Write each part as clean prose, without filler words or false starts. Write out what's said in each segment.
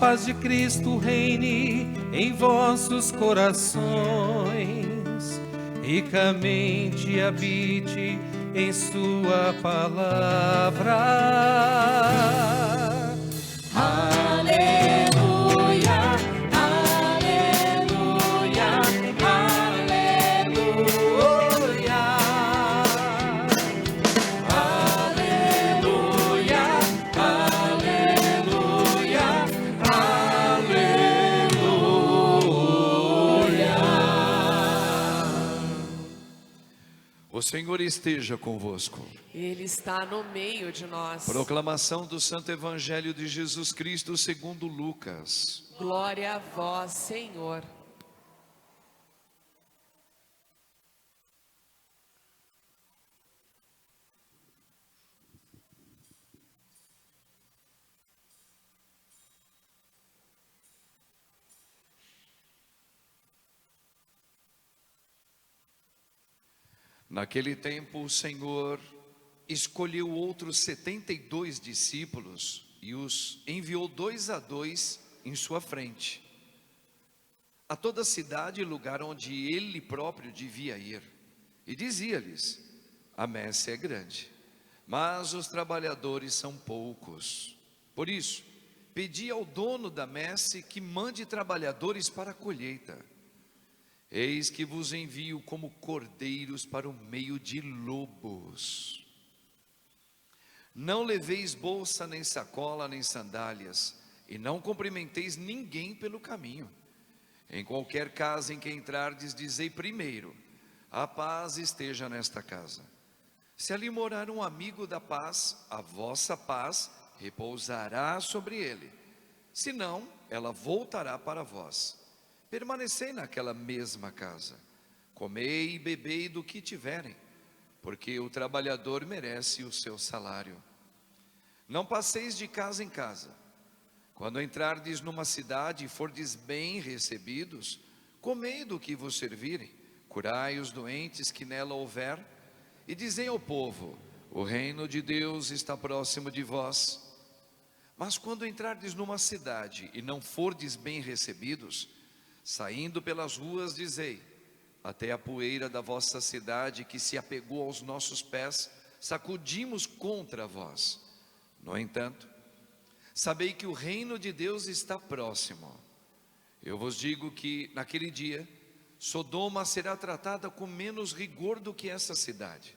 paz de Cristo reine em vossos corações, ricamente habite em sua palavra. Aleluia, aleluia, aleluia, aleluia, aleluia, aleluia. O Senhor esteja convosco. Ele está no meio de nós. Proclamação do Santo Evangelho de Jesus Cristo segundo Lucas. Glória a vós, Senhor. Naquele tempo o Senhor escolheu outros 72 discípulos e os enviou 2 a 2 em sua frente, a toda cidade e lugar onde ele próprio devia ir. E dizia-lhes: a messe é grande, mas os trabalhadores são poucos. Por isso, pedi ao dono da messe que mande trabalhadores para a colheita. Eis que vos envio como cordeiros para o meio de lobos. Não leveis bolsa, nem sacola, nem sandálias, e não cumprimenteis ninguém pelo caminho. Em qualquer casa em que entrardes, dizei primeiro: a paz esteja nesta casa. Se ali morar um amigo da paz, a vossa paz repousará sobre ele. Se não, ela voltará para vós. Permanecei naquela mesma casa, comei e bebei do que tiverem, porque o trabalhador merece o seu salário. Não passeis de casa em casa. Quando entrardes numa cidade e fordes bem recebidos, comei do que vos servirem, curai os doentes que nela houver, e dizei ao povo: o reino de Deus está próximo de vós. Mas quando entrardes numa cidade e não fordes bem recebidos, saindo pelas ruas, dizei: até a poeira da vossa cidade que se apegou aos nossos pés, sacudimos contra vós. No entanto, sabei que o reino de Deus está próximo. Eu vos digo que naquele dia, Sodoma será tratada com menos rigor do que essa cidade.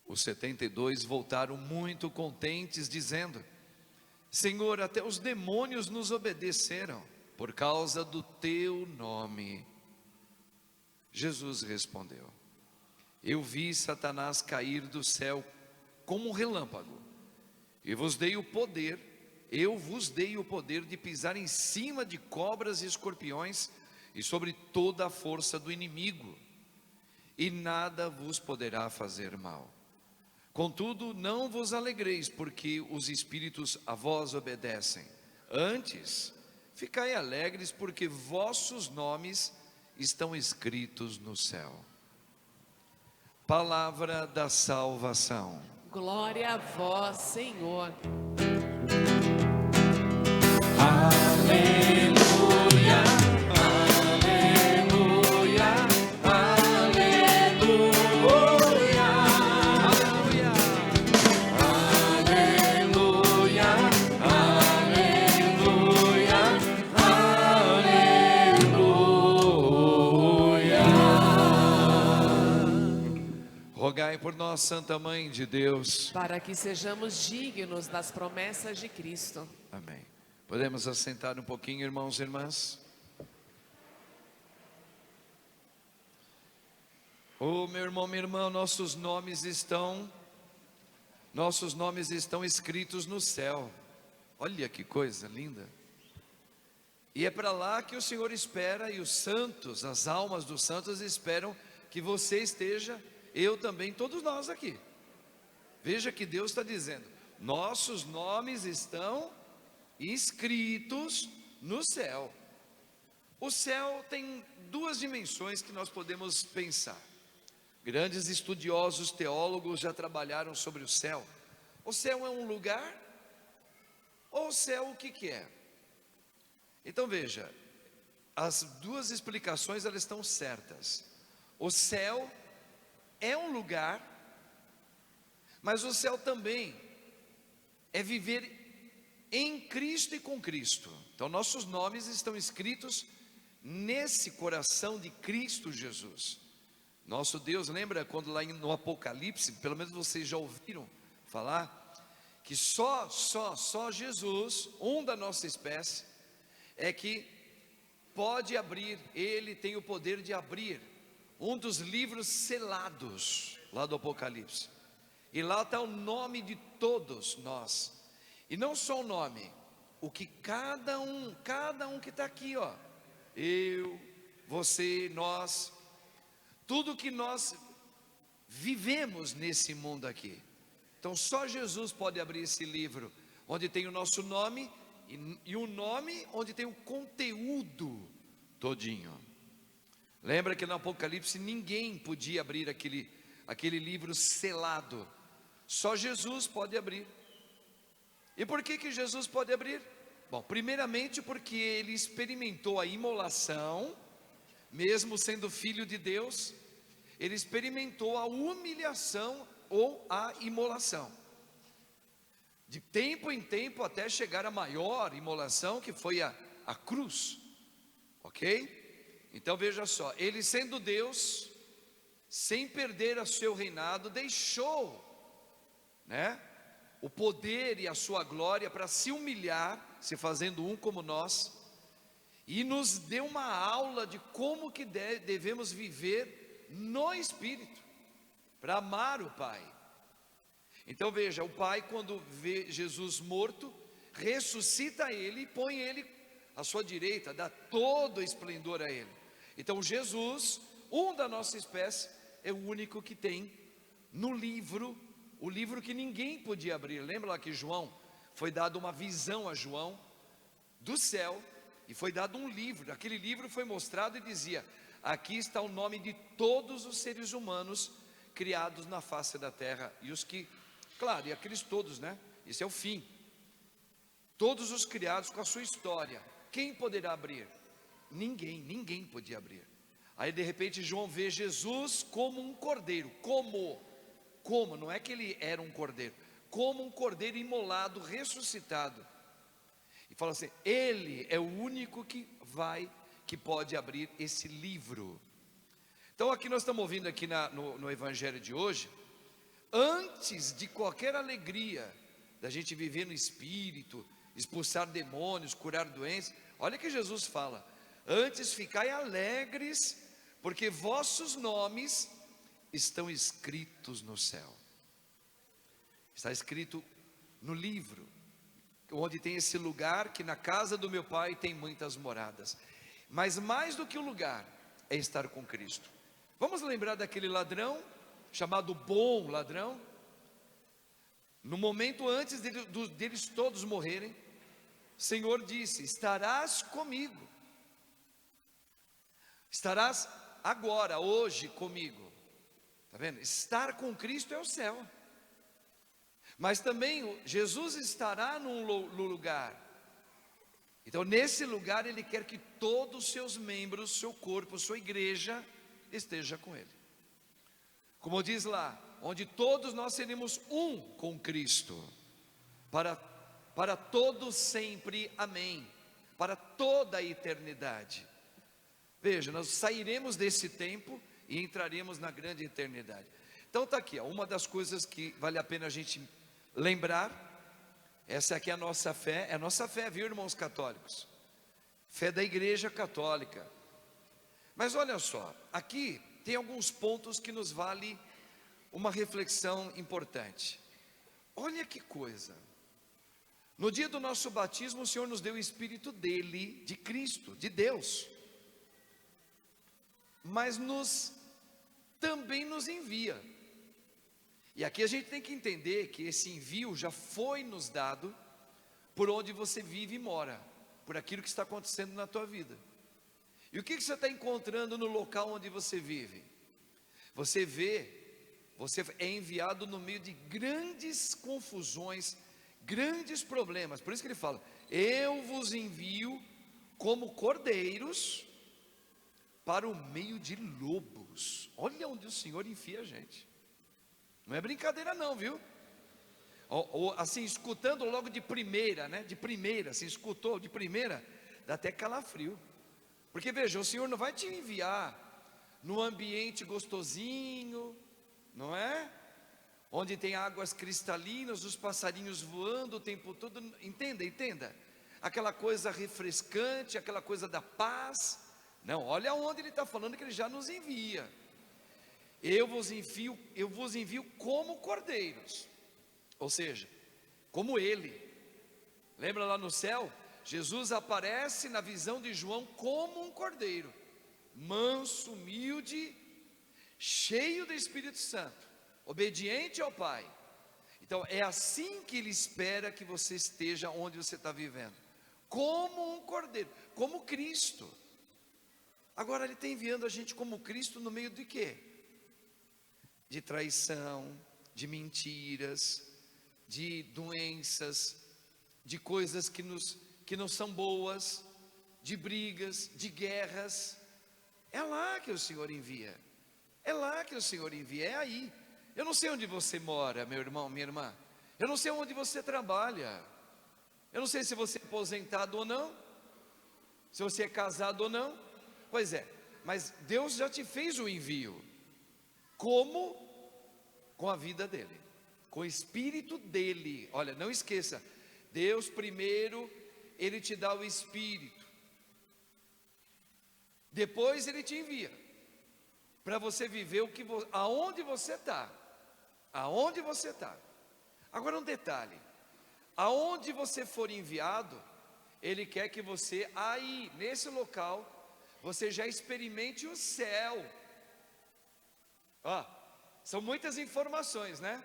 Os 72 voltaram muito contentes, dizendo: Senhor, até os demônios nos obedeceram por causa do teu nome. Jesus respondeu: eu vi Satanás cair do céu como um relâmpago, e eu vos dei o poder de pisar em cima de cobras e escorpiões, e sobre toda a força do inimigo, e nada vos poderá fazer mal. Contudo, não vos alegreis porque os espíritos a vós obedecem. Antes, ficai alegres porque vossos nomes estão escritos no céu. Palavra da salvação. Glória a vós, Senhor. Aleluia, aleluia, aleluia, aleluia, aleluia, aleluia, aleluia. Rogai por nós, Santa Mãe de Deus, Para que sejamos dignos das promessas de Cristo. amém. Podemos assentar um pouquinho, irmãos e irmãs? Oh, meu irmão, minha irmã, nossos nomes estão escritos no céu. Olha que coisa linda. E é para lá que o Senhor espera, e os santos, as almas dos santos esperam que você esteja, eu também, todos nós aqui. Veja que Deus está dizendo: nossos nomes estão escritos no céu. O céu tem duas dimensões que nós podemos pensar. Grandes estudiosos, teólogos já trabalharam sobre o céu. O céu é um lugar? Ou o céu o que é? Então veja, as duas explicações elas estão certas. O céu é um lugar, mas o céu também é viver em Cristo e com Cristo. Então nossos nomes estão escritos nesse coração de Cristo Jesus. Nosso Deus, lembra quando lá no Apocalipse, pelo menos vocês já ouviram falar, que só Jesus, um da nossa espécie, é que pode abrir, ele tem o poder de abrir um dos livros selados lá do Apocalipse. E lá está o nome de todos nós. E não só o nome, o que cada um que está aqui, ó, eu, você, nós, tudo que nós vivemos nesse mundo aqui. Então só Jesus pode abrir esse livro, onde tem o nosso nome, e um nome onde tem o conteúdo todinho. Lembra que no Apocalipse ninguém podia abrir aquele livro selado. Só Jesus pode abrir. E por que Jesus pode abrir? Bom, primeiramente porque ele experimentou a imolação, mesmo sendo filho de Deus, ele experimentou a humilhação ou a imolação. De tempo em tempo até chegar a maior imolação, que foi a cruz. Ok? Então veja só, ele sendo Deus, sem perder o seu reinado, deixou, né, o poder e a sua glória para se humilhar, se fazendo um como nós, e nos deu uma aula de como que devemos viver no Espírito, para amar o Pai. Então veja, o Pai, quando vê Jesus morto, ressuscita ele e põe ele à sua direita, dá todo o esplendor a ele. Então Jesus, um da nossa espécie, é o único que tem no livro, o livro que ninguém podia abrir. Lembra lá que João, foi dado uma visão a João do céu, e foi dado um livro. Aquele livro foi mostrado e dizia: aqui está o nome de todos os seres humanos criados na face da terra, e os que, claro, e aqueles todos, né? Esse é o fim. Todos os criados com a sua história. Quem poderá abrir? Ninguém podia abrir. Aí de repente João vê Jesus como um cordeiro. Como? Não é que ele era um cordeiro, como um cordeiro imolado, ressuscitado. E fala assim: ele é o único que pode abrir esse livro. Então aqui nós estamos ouvindo aqui no evangelho de hoje, antes de qualquer alegria da gente viver no Espírito, expulsar demônios, curar doenças, olha que Jesus fala: antes ficai alegres, porque vossos nomes estão escritos no céu. Está escrito no livro, onde tem esse lugar, que na casa do meu Pai tem muitas moradas. Mas mais do que o lugar, é estar com Cristo. Vamos lembrar daquele ladrão, chamado bom ladrão. No momento antes deles todos morrerem, o Senhor disse: estarás comigo, estarás agora, hoje comigo. Está vendo? Estar com Cristo é o céu. Mas também Jesus estará num lugar. Então nesse lugar Ele quer que todos os seus membros, seu corpo, sua igreja esteja com Ele. Como diz lá, onde todos nós seremos um com Cristo, para todos sempre, amém, para toda a eternidade. Veja, nós sairemos desse tempo e entraremos na grande eternidade. Então está aqui, ó, uma das coisas que vale a pena a gente lembrar. Essa aqui é a nossa fé, viu, irmãos católicos? Fé da Igreja Católica. Mas olha só, aqui tem alguns pontos que nos vale uma reflexão importante. Olha que coisa. No dia do nosso batismo, o Senhor nos deu o Espírito dele, de Cristo, de Deus. Mas também nos envia. E aqui a gente tem que entender que esse envio já foi nos dado por onde você vive e mora, por aquilo que está acontecendo na tua vida. E o que você está encontrando no local onde você vive? Você é enviado no meio de grandes confusões, grandes problemas. Por isso que ele fala: eu vos envio como cordeiros para o meio de lobos. Olha onde o Senhor enfia a gente. Não é brincadeira não, viu? Assim, escutando logo de primeira, né? De primeira, assim, escutou de primeira, dá até calafrio. Porque veja, o Senhor não vai te enviar num ambiente gostosinho, não é? Onde tem águas cristalinas, os passarinhos voando o tempo todo. Entenda. Aquela coisa refrescante, aquela coisa da paz. Não, olha onde ele está falando que ele já nos envia. Eu vos envio como cordeiros, ou seja, como ele. Lembra lá no céu? Jesus aparece na visão de João como um cordeiro, manso, humilde, cheio do Espírito Santo, obediente ao Pai. Então é assim que ele espera que você esteja onde você está vivendo, como um cordeiro, como Cristo. Agora ele está enviando a gente como Cristo no meio de quê? De traição, de mentiras, de doenças, de coisas que não são boas, de brigas, de guerras. É lá que o Senhor envia. É lá que o Senhor envia, é aí. Eu não sei onde você mora, meu irmão, minha irmã. Eu não sei onde você trabalha. Eu não sei se você é aposentado ou não, se você é casado ou não. Pois é, mas Deus já te fez o envio. Como? Com a vida dele, com o Espírito dele. Olha, não esqueça, Deus primeiro, ele te dá o Espírito, depois ele te envia, para você viver aonde você está. Aonde você está. Agora um detalhe, aonde você for enviado, ele quer que você aí, nesse local, você já experimente o céu. São muitas informações, né?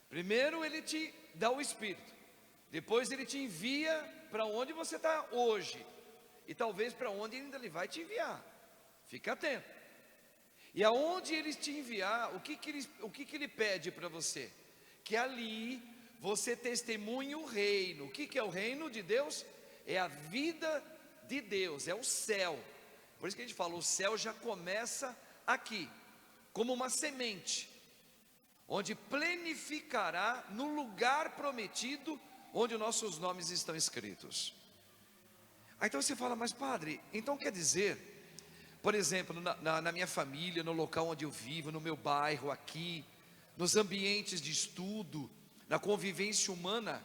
Primeiro ele te dá o Espírito, depois ele te envia para onde você está hoje, e talvez para onde ainda ele vai te enviar. Fica atento. E aonde ele te enviar, o que ele pede para você? Que ali você testemunhe o reino. O que é o reino de Deus? É a vida de Deus, é o céu. Por isso que a gente fala, o céu já começa aqui, como uma semente, onde plenificará no lugar prometido, onde os nossos nomes estão escritos. Então você fala, mas padre, então quer dizer, por exemplo, na minha família, no local onde eu vivo, no meu bairro, aqui, nos ambientes de estudo, na convivência humana,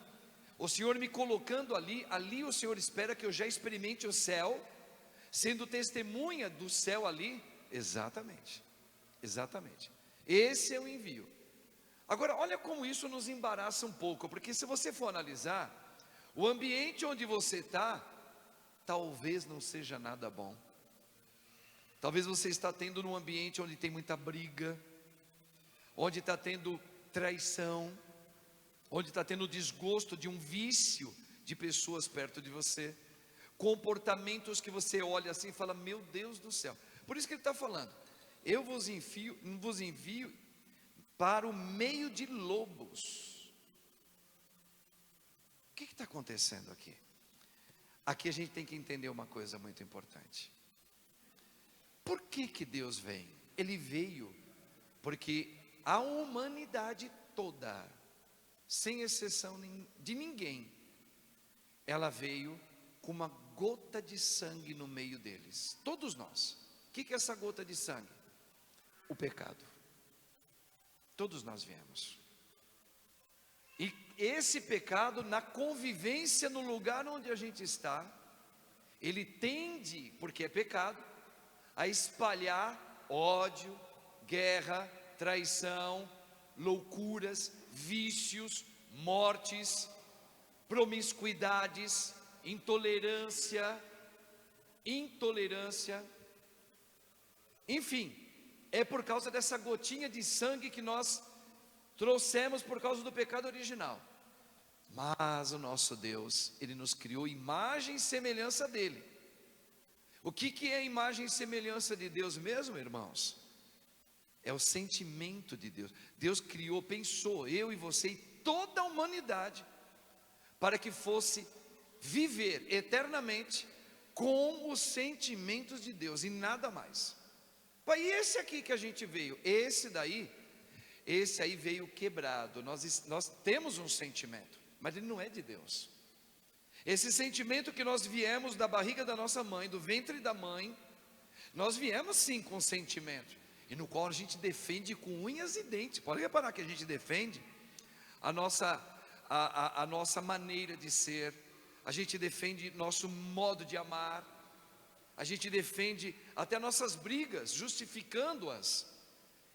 o Senhor me colocando ali o Senhor espera que eu já experimente o céu, sendo testemunha do céu ali. Exatamente. Esse é o envio. Agora, olha como isso nos embaraça um pouco, porque se você for analisar, o ambiente onde você está, talvez não seja nada bom. Talvez você está tendo num ambiente onde tem muita briga, onde está tendo traição, onde está tendo desgosto de um vício de pessoas perto de você, comportamentos que você olha assim e fala, meu Deus do céu. Por isso que ele está falando, eu vos envio para o meio de lobos. O que está acontecendo aqui? Aqui a gente tem que entender uma coisa muito importante. Por que Deus vem? Ele veio porque a humanidade toda, sem exceção de ninguém, ela veio com uma gota de sangue no meio deles, todos nós. O que é essa gota de sangue? O pecado. Todos nós viemos. E esse pecado, na convivência no lugar onde a gente está, ele tende, porque é pecado, a espalhar ódio, guerra, traição, loucuras, vícios, mortes, promiscuidades, intolerância, enfim, é por causa dessa gotinha de sangue que nós trouxemos por causa do pecado original. Mas o nosso Deus, Ele nos criou imagem e semelhança dEle. O que é a imagem e semelhança de Deus mesmo, irmãos? É o sentimento de Deus. Deus criou, pensou, eu e você e toda a humanidade, para que fosse viver eternamente com os sentimentos de Deus e nada mais. Pai, e esse aqui que a gente veio, esse aí veio quebrado. Nós temos um sentimento, mas ele não é de Deus. Esse sentimento que nós viemos da barriga da nossa mãe, do ventre da mãe, nós viemos sim com sentimento, e no qual a gente defende com unhas e dentes. Pode reparar que a gente defende a nossa maneira de ser, a gente defende nosso modo de amar, a gente defende até nossas brigas, justificando-as.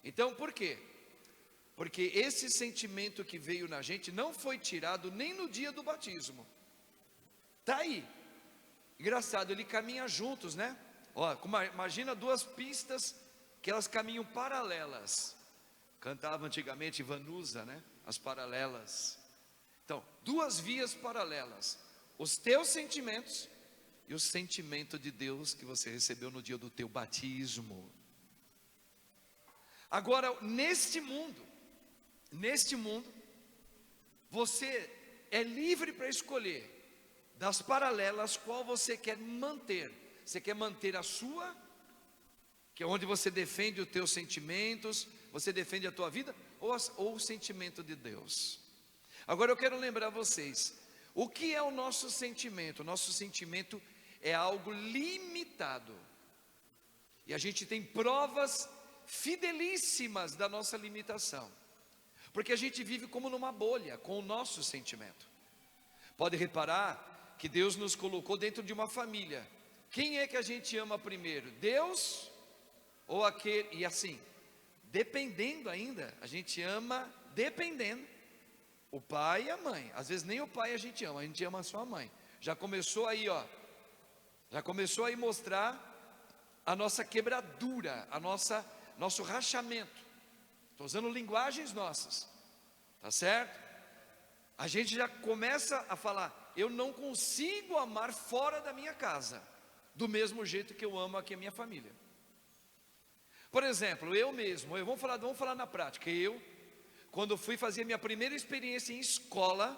Então por quê? Porque esse sentimento que veio na gente não foi tirado nem no dia do batismo. Está aí. Engraçado, ele caminha juntos, né? Ó, imagina duas pistas que elas caminham paralelas. Cantava antigamente Vanusa, né? As paralelas. Então, duas vias paralelas: os teus sentimentos e o sentimento de Deus que você recebeu no dia do teu batismo. Agora, neste mundo, você é livre para escolher das paralelas qual você quer manter. Você quer manter a sua, que é onde você defende os teus sentimentos, você defende a tua vida, ou o sentimento de Deus. Agora eu quero lembrar vocês, o que é o nosso sentimento? O nosso sentimento é algo limitado, e a gente tem provas fidelíssimas da nossa limitação, porque a gente vive como numa bolha com o nosso sentimento. Pode reparar que Deus nos colocou dentro de uma família. Quem é que a gente ama primeiro? Deus ou aquele? E assim, dependendo ainda, a gente ama dependendo. O pai e a mãe. Às vezes nem o pai a gente ama só a mãe. Já começou aí, ó. Já começou aí mostrar a nossa quebradura, nosso rachamento. Estou usando linguagens nossas, tá certo? A gente já começa a falar: eu não consigo amar fora da minha casa do mesmo jeito que eu amo aqui a minha família. Por exemplo, eu mesmo, vamos falar na prática. Quando fui fazer minha primeira experiência em escola,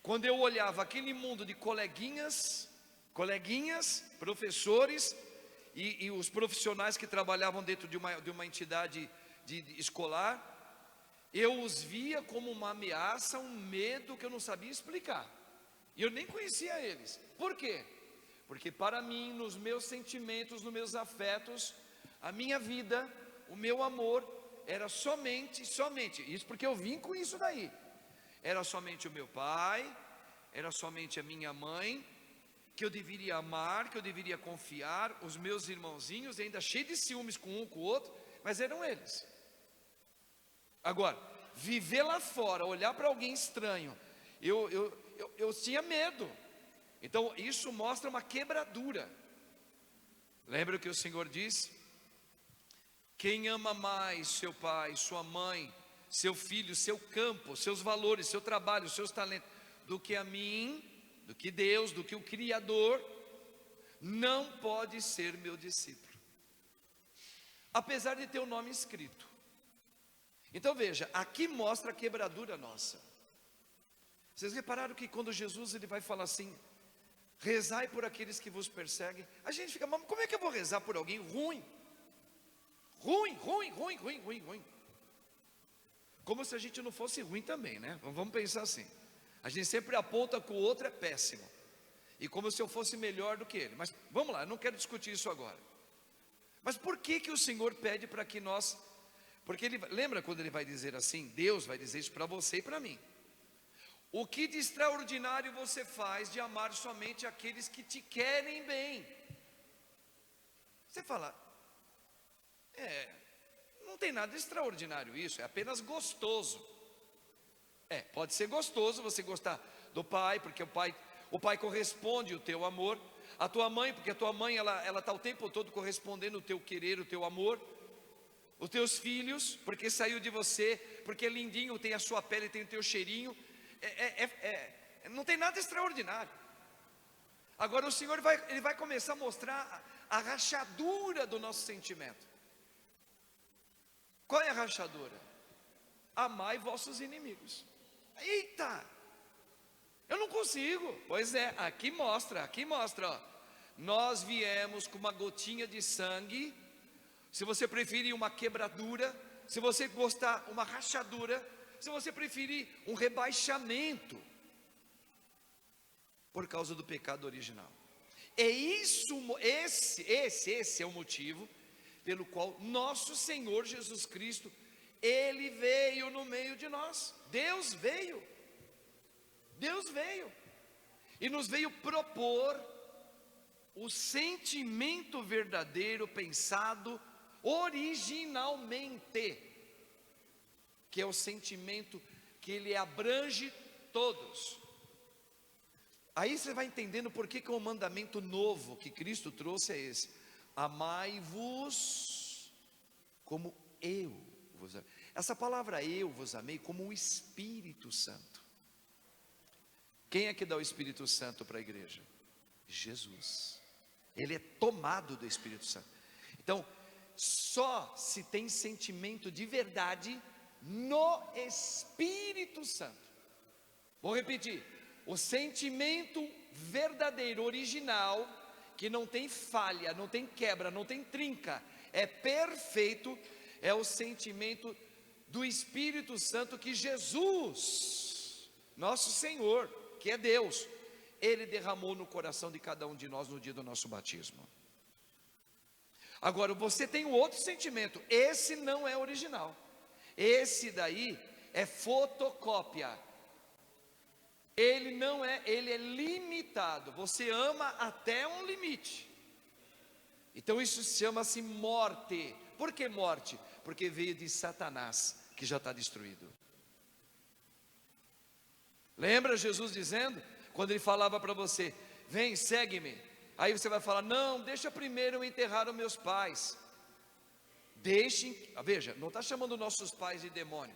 quando eu olhava aquele mundo de coleguinhas, professores e os profissionais que trabalhavam dentro de uma entidade escolar, eu os via como uma ameaça, um medo que eu não sabia explicar. E eu nem conhecia eles. Por quê? Porque para mim, nos meus sentimentos, nos meus afetos, a minha vida, o meu amor, era somente, isso porque eu vim com isso daí. Era somente o meu pai, era somente a minha mãe, que eu deveria amar, que eu deveria confiar, os meus irmãozinhos, ainda cheio de ciúmes com um com o outro, mas eram eles. Agora, viver lá fora, olhar para alguém estranho, eu tinha medo. Então isso mostra uma quebradura. Lembra o que o Senhor disse? Quem ama mais seu pai, sua mãe, seu filho, seu campo, seus valores, seu trabalho, seus talentos, do que a mim, do que Deus, do que o Criador, não pode ser meu discípulo, apesar de ter o nome escrito. Então veja, aqui mostra a quebradura nossa. Vocês repararam que quando Jesus ele vai falar assim: rezai por aqueles que vos perseguem, a gente fica: mas como é que eu vou rezar por alguém ruim? Ruim. Como se a gente não fosse ruim também, né? Vamos pensar assim. A gente sempre aponta que o outro é péssimo, e como se eu fosse melhor do que ele. Mas vamos lá, eu não quero discutir isso agora. Mas por que o Senhor pede para que nós... Porque lembra quando ele vai dizer assim, Deus vai dizer isso para você e para mim: o que de extraordinário você faz de amar somente aqueles que te querem bem? Você fala: não tem nada de extraordinário isso, é apenas gostoso. Pode ser gostoso você gostar do pai, porque o pai corresponde o teu amor. A tua mãe, porque a tua mãe ela está o tempo todo correspondendo o teu querer, o teu amor. Os teus filhos, porque saiu de você, porque é lindinho, tem a sua pele, tem o teu cheirinho. Não tem nada extraordinário. Agora o Senhor ele vai começar a mostrar a rachadura do nosso sentimento. Qual é a rachadura? Amai vossos inimigos. Eita, eu não consigo. Pois é, aqui mostra, ó. nós viemos com uma gotinha de sangue, se você preferir uma quebradura, se você gostar uma rachadura, se você preferir um rebaixamento, por causa do pecado original. É isso, esse é o motivo pelo qual nosso Senhor Jesus Cristo, Ele veio no meio de nós. Deus veio e nos veio propor o sentimento verdadeiro, pensado originalmente, que é o sentimento que ele abrange todos. Aí você vai entendendo por que o mandamento novo que Cristo trouxe é esse: amai-vos como eu vos amei. Essa palavra eu vos amei como o Espírito Santo. Quem é que dá o Espírito Santo para a igreja? Jesus. Ele é tomado do Espírito Santo. Então, só se tem sentimento de verdade no Espírito Santo. Vou repetir: o sentimento verdadeiro, original, que não tem falha, não tem quebra, não tem trinca, é perfeito, é o sentimento do Espírito Santo que Jesus, nosso Senhor, que é Deus, Ele derramou no coração de cada um de nós no dia do nosso batismo. Agora, você tem um outro sentimento, esse não é original, esse daí é fotocópia. Ele não é, ele é limitado. Você ama até um limite. Então isso chama-se morte. Por que morte? Porque veio de Satanás, que já está destruído. Lembra Jesus dizendo, quando ele falava para você: vem, segue-me. Aí você vai falar: não, deixa primeiro eu enterrar os meus pais. Veja, não está chamando nossos pais de demônio.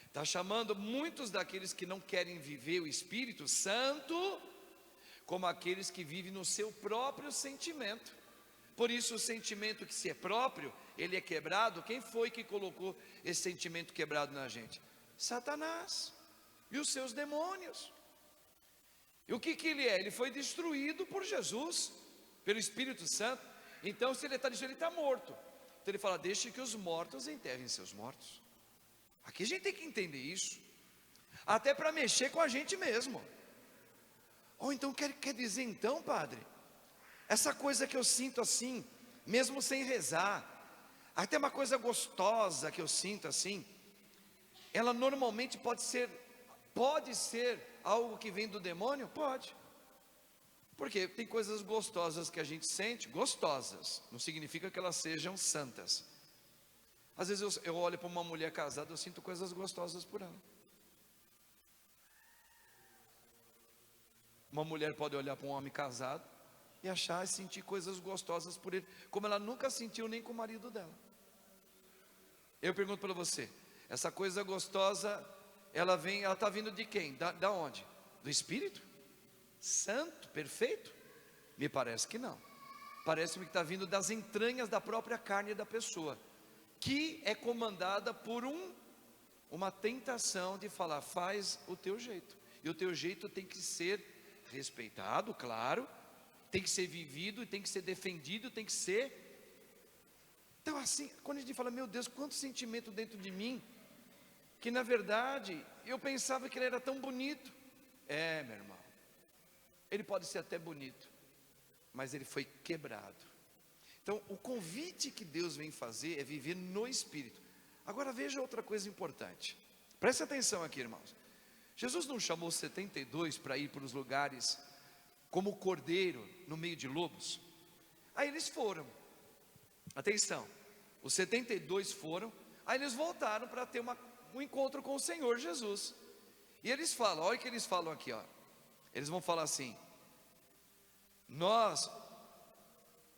Está chamando muitos daqueles que não querem viver o Espírito Santo como aqueles que vivem no seu próprio sentimento. Por isso o sentimento que se é próprio, ele é quebrado. Quem foi que colocou esse sentimento quebrado na gente? Satanás e os seus demônios. E o que ele é? Ele foi destruído por Jesus, pelo Espírito Santo. Então se ele está destruído, ele está morto. Então ele fala: deixe que os mortos enterrem seus mortos. Aqui a gente tem que entender isso, até para mexer com a gente mesmo. Ou então quer dizer então, padre, essa coisa que eu sinto assim, mesmo sem rezar, até uma coisa gostosa que eu sinto assim, ela normalmente pode ser algo que vem do demônio? Pode. Porque tem coisas gostosas que a gente sente, gostosas, não significa que elas sejam santas. Às vezes eu olho para uma mulher casada, eu sinto coisas gostosas por ela. Uma mulher pode olhar para um homem casado e achar e sentir coisas gostosas por ele, como ela nunca sentiu nem com o marido dela. Eu pergunto para você: essa coisa gostosa, ela está vindo de quem? Da onde? Do Espírito Santo, perfeito? Me parece que não. Parece-me que está vindo das entranhas da própria carne da pessoa, que é comandada por uma tentação de falar: faz o teu jeito. E o teu jeito tem que ser respeitado, claro, tem que ser vivido, tem que ser defendido, tem que ser. Então assim, quando a gente fala: meu Deus, quanto sentimento dentro de mim, que na verdade eu pensava que ele era tão bonito. Meu irmão, ele pode ser até bonito, mas ele foi quebrado. Então o convite que Deus vem fazer é viver no Espírito. Agora veja outra coisa importante, preste atenção aqui, irmãos. Jesus não chamou 72 para ir para os lugares como cordeiro no meio de lobos? Aí eles foram, atenção, os 72 foram, aí eles voltaram para ter um encontro com o Senhor Jesus. E eles falam, olha o que eles falam aqui, ó. Eles vão falar assim: nós,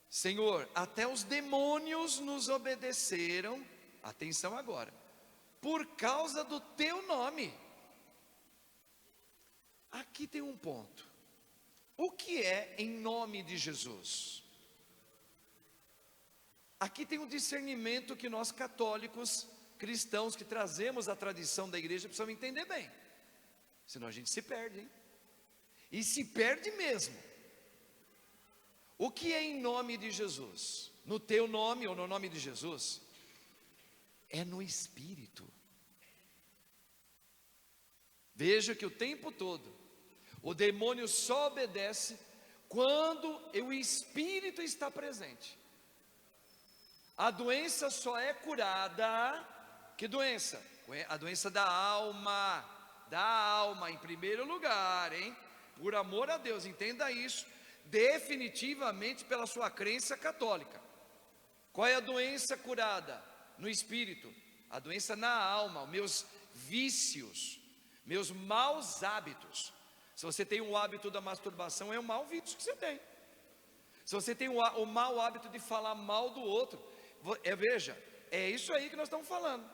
Senhor, até os demônios nos obedeceram, atenção agora, por causa do teu nome. Aqui tem um ponto. O que é em nome de Jesus? Aqui tem um discernimento que nós católicos, cristãos, que trazemos a tradição da igreja, precisamos entender bem, senão a gente se perde, hein? E se perde mesmo. O que é em nome de Jesus? No teu nome ou no nome de Jesus? É no Espírito. Veja que o tempo todo o demônio só obedece quando o Espírito está presente. A doença só é curada. Que doença? A doença da alma. Da alma em primeiro lugar, hein? Por amor a Deus, entenda isso. Definitivamente pela sua crença católica. Qual é a doença curada? No espírito. A doença na alma, os meus vícios, meus maus hábitos. Se você tem o hábito da masturbação, é um mau vício que você tem. Se você tem o mau hábito de falar mal do outro, veja, é isso aí que nós estamos falando.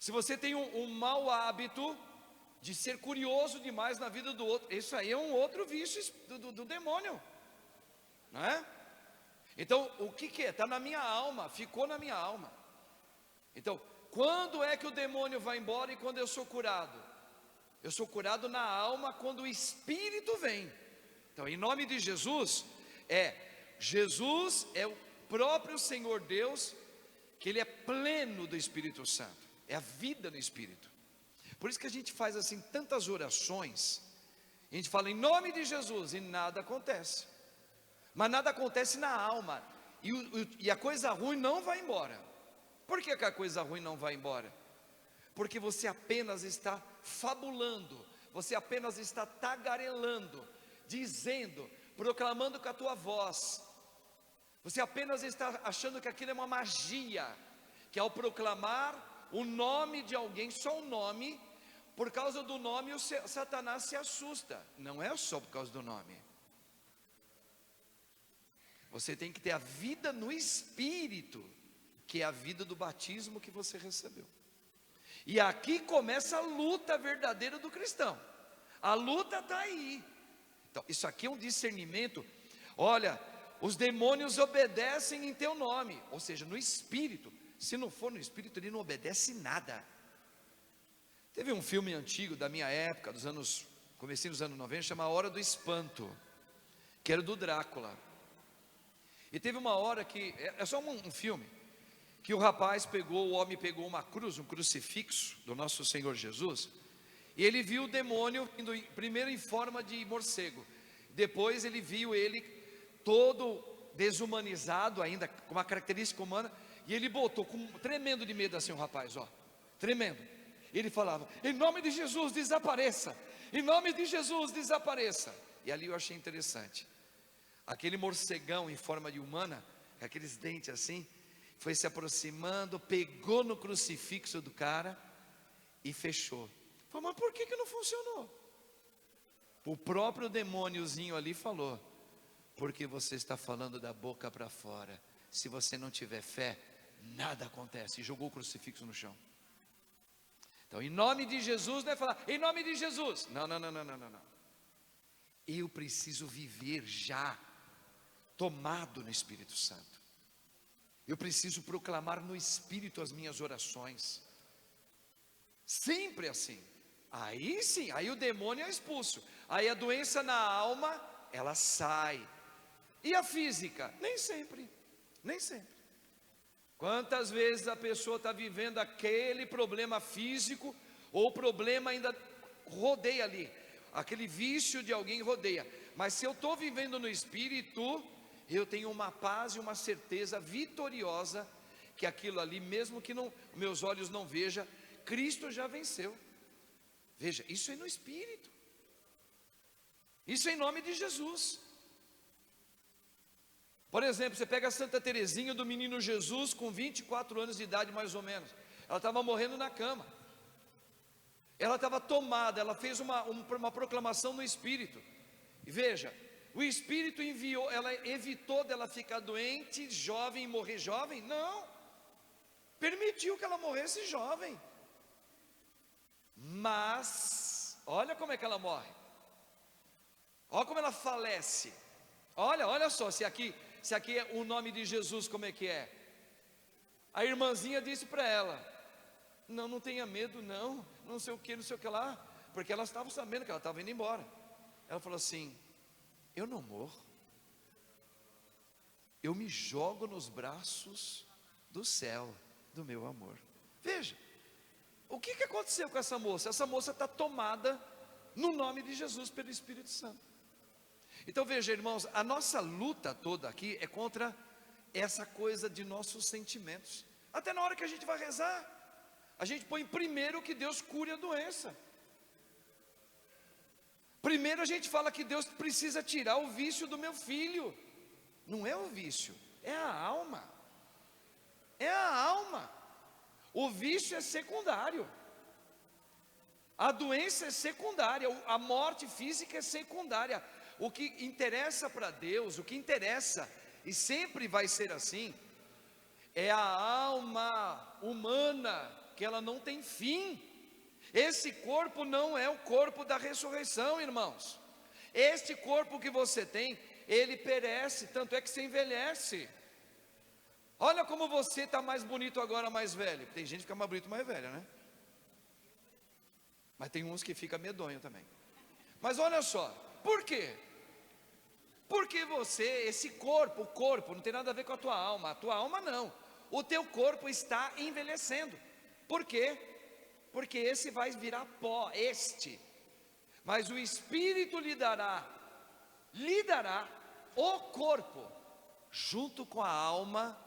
Se você tem um mau hábito de ser curioso demais na vida do outro, isso aí é um outro vício do demônio, não é? Então, o que é? Está na minha alma, ficou na minha alma. Então, quando é que o demônio vai embora e quando eu sou curado? Eu sou curado na alma quando o Espírito vem. Então, em nome de Jesus, Jesus é o próprio Senhor Deus, que Ele é pleno do Espírito Santo, é a vida no Espírito. Por isso que a gente faz assim tantas orações, a gente fala em nome de Jesus e nada acontece. Mas nada acontece na alma, e a coisa ruim não vai embora. Por que a coisa ruim não vai embora? Porque você apenas está fabulando, você apenas está tagarelando, dizendo, proclamando com a tua voz. Você apenas está achando que aquilo é uma magia, que ao proclamar o nome de alguém, só o nome, por causa do nome o Satanás se assusta. Não é só por causa do nome. Você tem que ter a vida no Espírito, que é a vida do batismo que você recebeu. E aqui começa a luta verdadeira do cristão. A luta está aí. Então, isso aqui é um discernimento. Olha, os demônios obedecem em teu nome, ou seja, no Espírito. Se não for no Espírito, ele não obedece nada. Teve um filme antigo da minha época, comecinho dos anos 90, chama A Hora do Espanto, que era do Drácula. E teve uma hora que, é só um filme, que o homem pegou uma cruz, um crucifixo do nosso Senhor Jesus, e ele viu o demônio primeiro em forma de morcego, depois ele viu ele todo desumanizado ainda, com uma característica humana, e ele botou com tremendo de medo assim o rapaz, tremendo. Ele falava, em nome de Jesus desapareça, em nome de Jesus desapareça. E ali eu achei interessante, aquele morcegão em forma de humana, com aqueles dentes assim, foi se aproximando, pegou no crucifixo do cara e fechou. Falei, mas por que não funcionou? O próprio demôniozinho ali falou, porque você está falando da boca para fora. Se você não tiver fé, nada acontece. E jogou o crucifixo no chão. Então, em nome de Jesus, não é falar, em nome de Jesus. Não. Eu preciso viver já, tomado no Espírito Santo. Eu preciso proclamar no Espírito as minhas orações. Sempre assim. Aí sim, aí o demônio é expulso. Aí a doença na alma, ela sai. E a física? Nem sempre. Quantas vezes a pessoa está vivendo aquele problema físico, ou o problema ainda rodeia ali, aquele vício de alguém rodeia, mas se eu estou vivendo no Espírito, eu tenho uma paz e uma certeza vitoriosa, que aquilo ali, mesmo que meus olhos não vejam, Cristo já venceu. Veja, isso é no Espírito, isso é em nome de Jesus. Por exemplo, você pega a Santa Teresinha do Menino Jesus, com 24 anos de idade mais ou menos, ela estava morrendo na cama, ela estava tomada, ela fez uma proclamação no Espírito, e veja, o Espírito enviou, ela evitou dela ficar doente, jovem, e morrer jovem, não, permitiu que ela morresse jovem, mas, olha como é que ela morre, olha como ela falece, olha só, se aqui é o nome de Jesus, como é que é? A irmãzinha disse para ela, não tenha medo não sei o que lá, porque elas estavam sabendo que ela estava indo embora. Ela falou assim, eu não morro, eu me jogo nos braços do céu, do meu amor. Veja, o que aconteceu com essa moça? Essa moça está tomada no nome de Jesus pelo Espírito Santo. Então veja, irmãos, a nossa luta toda aqui é contra essa coisa de nossos sentimentos. Até na hora que a gente vai rezar, a gente põe primeiro que Deus cure a doença. Primeiro a gente fala que Deus precisa tirar o vício do meu filho. Não é o vício, é a alma. É a alma. O vício é secundário. A doença é secundária, a morte física é secundária. O que interessa para Deus, o que interessa, e sempre vai ser assim, é a alma humana, que ela não tem fim. Esse corpo não é o corpo da ressurreição, irmãos. Este corpo que você tem, ele perece, tanto é que se envelhece. Olha como você está mais bonito agora, mais velho. Tem gente que fica mais bonito, mais velha, né? Mas tem uns que fica medonho também. Mas olha só, por quê? Porque você, esse corpo, o corpo não tem nada a ver com a tua alma não. O teu corpo está envelhecendo. Por quê? Porque esse vai virar pó, mas o Espírito lhe dará o corpo, junto com a alma,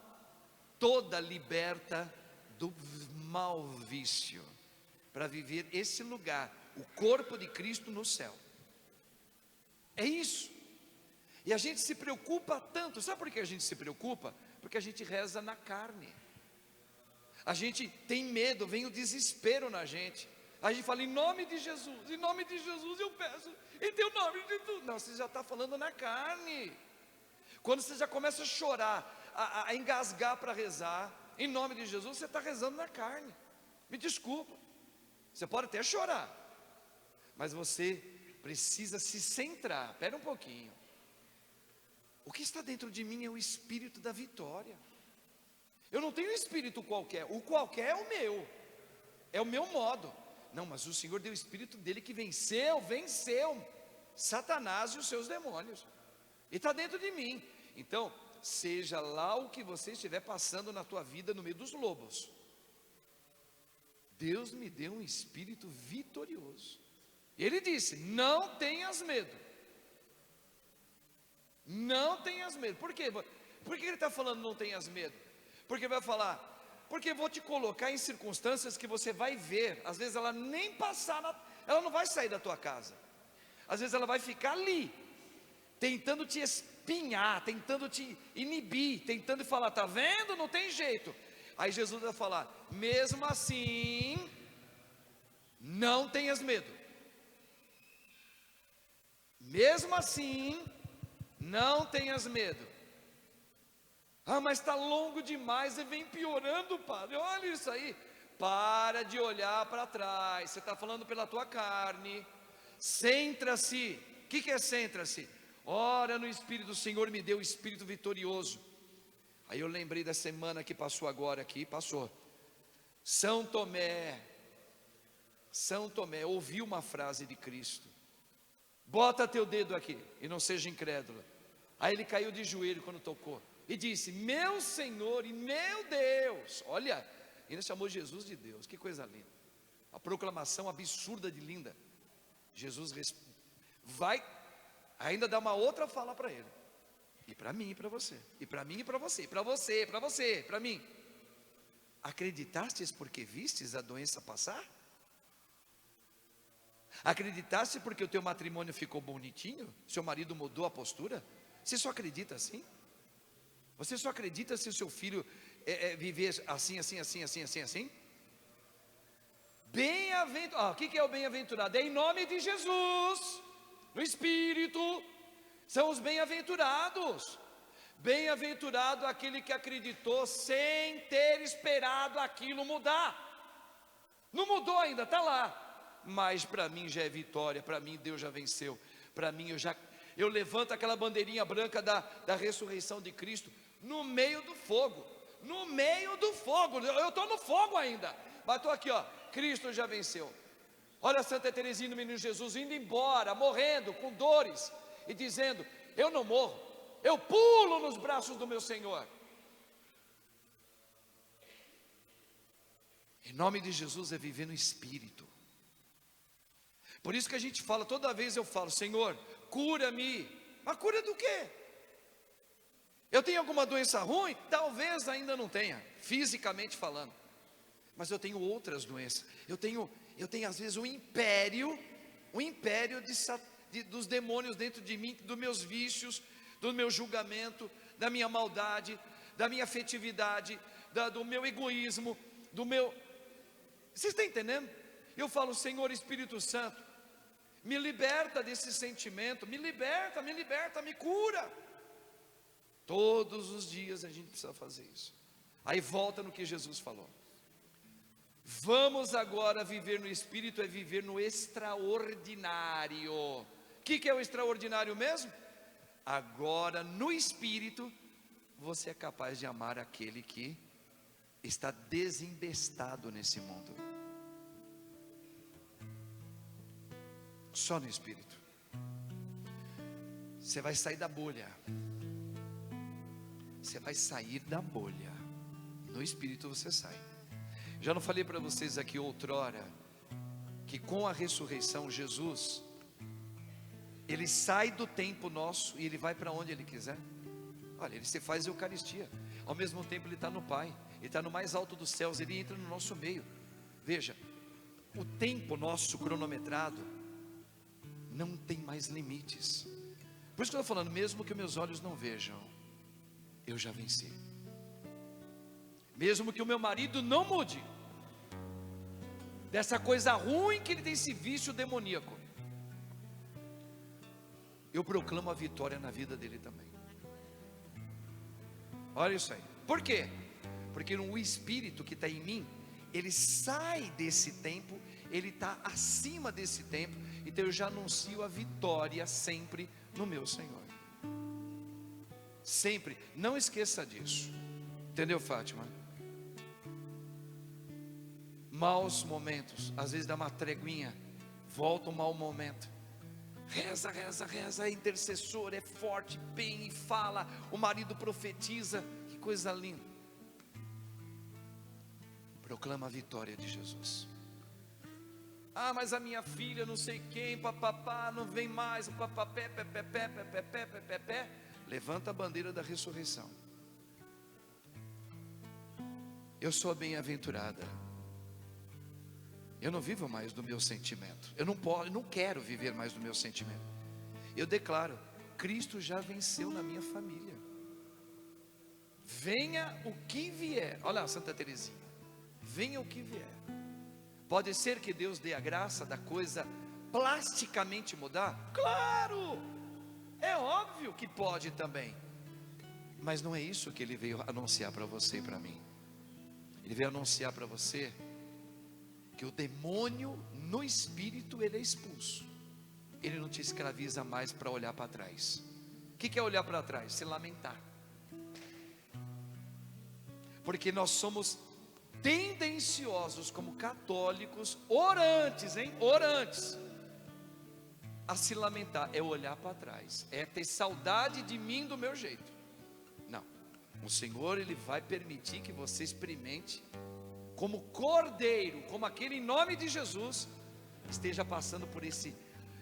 toda liberta do mau vício, para viver esse lugar, o corpo de Cristo no céu. É isso. E a gente se preocupa tanto. Sabe por que a gente se preocupa? Porque a gente reza na carne. A gente tem medo, vem o desespero na gente. A gente fala, em nome de Jesus eu peço, em teu nome de Jesus. Não, você já está falando na carne. Quando você já começa a chorar, a engasgar para rezar, em nome de Jesus, você está rezando na carne. Me desculpa, você pode até chorar, mas você precisa se centrar. Espera um pouquinho. O que está dentro de mim é o espírito da vitória. Eu não tenho um espírito qualquer, o qualquer é o meu modo. Não, mas o Senhor deu o espírito dele que venceu Satanás e os seus demônios, e está dentro de mim. Então, seja lá o que você estiver passando na tua vida, no meio dos lobos, Deus me deu um espírito vitorioso. Ele disse, não tenhas medo. Não tenhas medo. Por quê? Por que ele está falando não tenhas medo? Porque vai falar, porque vou te colocar em circunstâncias que você vai ver. Às vezes ela nem passar, ela não vai sair da tua casa. Às vezes ela vai ficar ali, tentando te espinhar, tentando te inibir, tentando falar, está vendo? Não tem jeito. Aí Jesus vai falar, mesmo assim, não tenhas medo. Mesmo assim, não tenhas medo. Ah, mas está longo demais e vem piorando, padre. Olha isso aí. Para de olhar para trás. Você está falando pela tua carne. Centra-se. O que é centra-se? Ora no Espírito. O Senhor me deu o Espírito vitorioso. Aí eu lembrei da semana que passou agora aqui. Passou. São Tomé ouviu uma frase de Cristo. Bota teu dedo aqui e não seja incrédulo. Aí ele caiu de joelho quando tocou e disse, meu Senhor e meu Deus. Olha, ele chamou Jesus de Deus, que coisa linda. A proclamação absurda de linda. Jesus vai ainda dar uma outra fala para ele. E para mim e para você. E para mim e para você. Para você, para você, para mim. Acreditastes porque vistes a doença passar? Acreditaste porque o teu matrimônio ficou bonitinho? Seu marido mudou a postura? Você só acredita assim? Você só acredita se o seu filho viver assim? Bem-aventurado. O que é o bem-aventurado? É em nome de Jesus, no Espírito. São os bem-aventurados. Bem-aventurado aquele que acreditou sem ter esperado aquilo mudar. Não mudou ainda, está lá. Mas para mim já é vitória, para mim Deus já venceu. Para mim eu levanto aquela bandeirinha branca da ressurreição de Cristo no meio do fogo. No meio do fogo, eu estou no fogo ainda, mas estou aqui, ó. Cristo já venceu. Olha Santa Teresinha do Menino Jesus indo embora, morrendo, com dores, e dizendo, eu não morro, eu pulo nos braços do meu Senhor. Em nome de Jesus é viver no Espírito. Por isso que a gente fala, toda vez eu falo, Senhor, cura-me. Mas cura do quê? Eu tenho alguma doença ruim? Talvez ainda não tenha, fisicamente falando. Mas eu tenho outras doenças. Eu tenho às vezes um império dos demônios dentro de mim, dos meus vícios, do meu julgamento, da minha maldade, da minha afetividade, do meu egoísmo, do meu... Vocês estão entendendo? Eu falo, Senhor Espírito Santo, me liberta desse sentimento, me liberta, me cura. Todos os dias a gente precisa fazer isso. Aí volta no que Jesus falou. Vamos agora viver no Espírito, é viver no extraordinário. O que é o extraordinário mesmo? Agora no Espírito, você é capaz de amar aquele que está desembestado nesse mundo. Só no Espírito. Você vai sair da bolha. Você vai sair da bolha. No Espírito você sai. Já não falei para vocês aqui outrora que com a ressurreição Jesus, ele sai do tempo nosso e ele vai para onde ele quiser. Olha, ele se faz Eucaristia. Ao mesmo tempo ele está no Pai. Ele está no mais alto dos céus. Ele entra no nosso meio. Veja, o tempo nosso cronometrado não tem mais limites. Por isso que eu estou falando, mesmo que meus olhos não vejam, eu já venci. Mesmo que o meu marido não mude dessa coisa ruim que ele tem, esse vício demoníaco, eu proclamo a vitória na vida dele também. Olha isso aí. Por quê? Porque o Espírito que está em mim, ele sai desse tempo, ele está acima desse tempo. Então eu já anuncio a vitória sempre no meu Senhor. Sempre, não esqueça disso. Entendeu, Fátima? Maus momentos, às vezes dá uma treguinha, volta um mau momento. Reza, é intercessor, é forte, bem e fala. O marido profetiza, que coisa linda. Proclama a vitória de Jesus. Ah, mas a minha filha, não sei quem, papapá, não vem mais, papapé, pé. Levanta a bandeira da ressurreição. Eu sou a bem-aventurada. Eu não vivo mais do meu sentimento. Eu não quero viver mais do meu sentimento. Eu declaro, Cristo já venceu na minha família. Venha o que vier. Olha lá, Santa Teresinha. Venha o que vier. Pode ser que Deus dê a graça da coisa plasticamente mudar? Claro! É óbvio que pode também. Mas não é isso que Ele veio anunciar para você e para mim. Ele veio anunciar para você que o demônio no espírito ele é expulso. Ele não te escraviza mais para olhar para trás. O que é olhar para trás? Se lamentar. Porque nós somos tendenciosos como católicos, orantes, a se lamentar. É olhar para trás, é ter saudade de mim do meu jeito. Não, o Senhor ele vai permitir que você experimente como cordeiro, como aquele em nome de Jesus, esteja passando por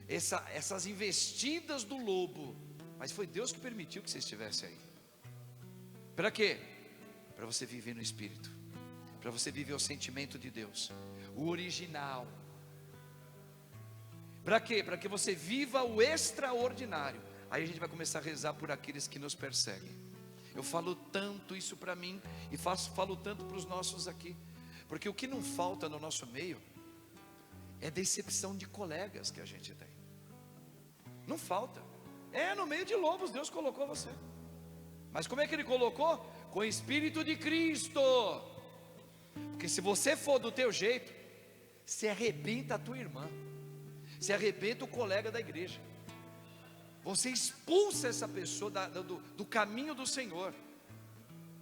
essas investidas do lobo. Mas foi Deus que permitiu que você estivesse aí. Para quê? Para você viver no Espírito, para você viver o sentimento de Deus, o original. Para quê? Para que você viva o extraordinário. Aí a gente vai começar a rezar por aqueles que nos perseguem. Eu falo tanto isso para mim e falo tanto para os nossos aqui. Porque o que não falta no nosso meio é decepção de colegas que a gente tem. Não falta. É no meio de lobos Deus colocou você. Mas como é que Ele colocou? Com o Espírito de Cristo. Porque se você for do teu jeito, se arrebenta a tua irmã, se arrebenta o colega da igreja. Você expulsa essa pessoa do caminho do Senhor.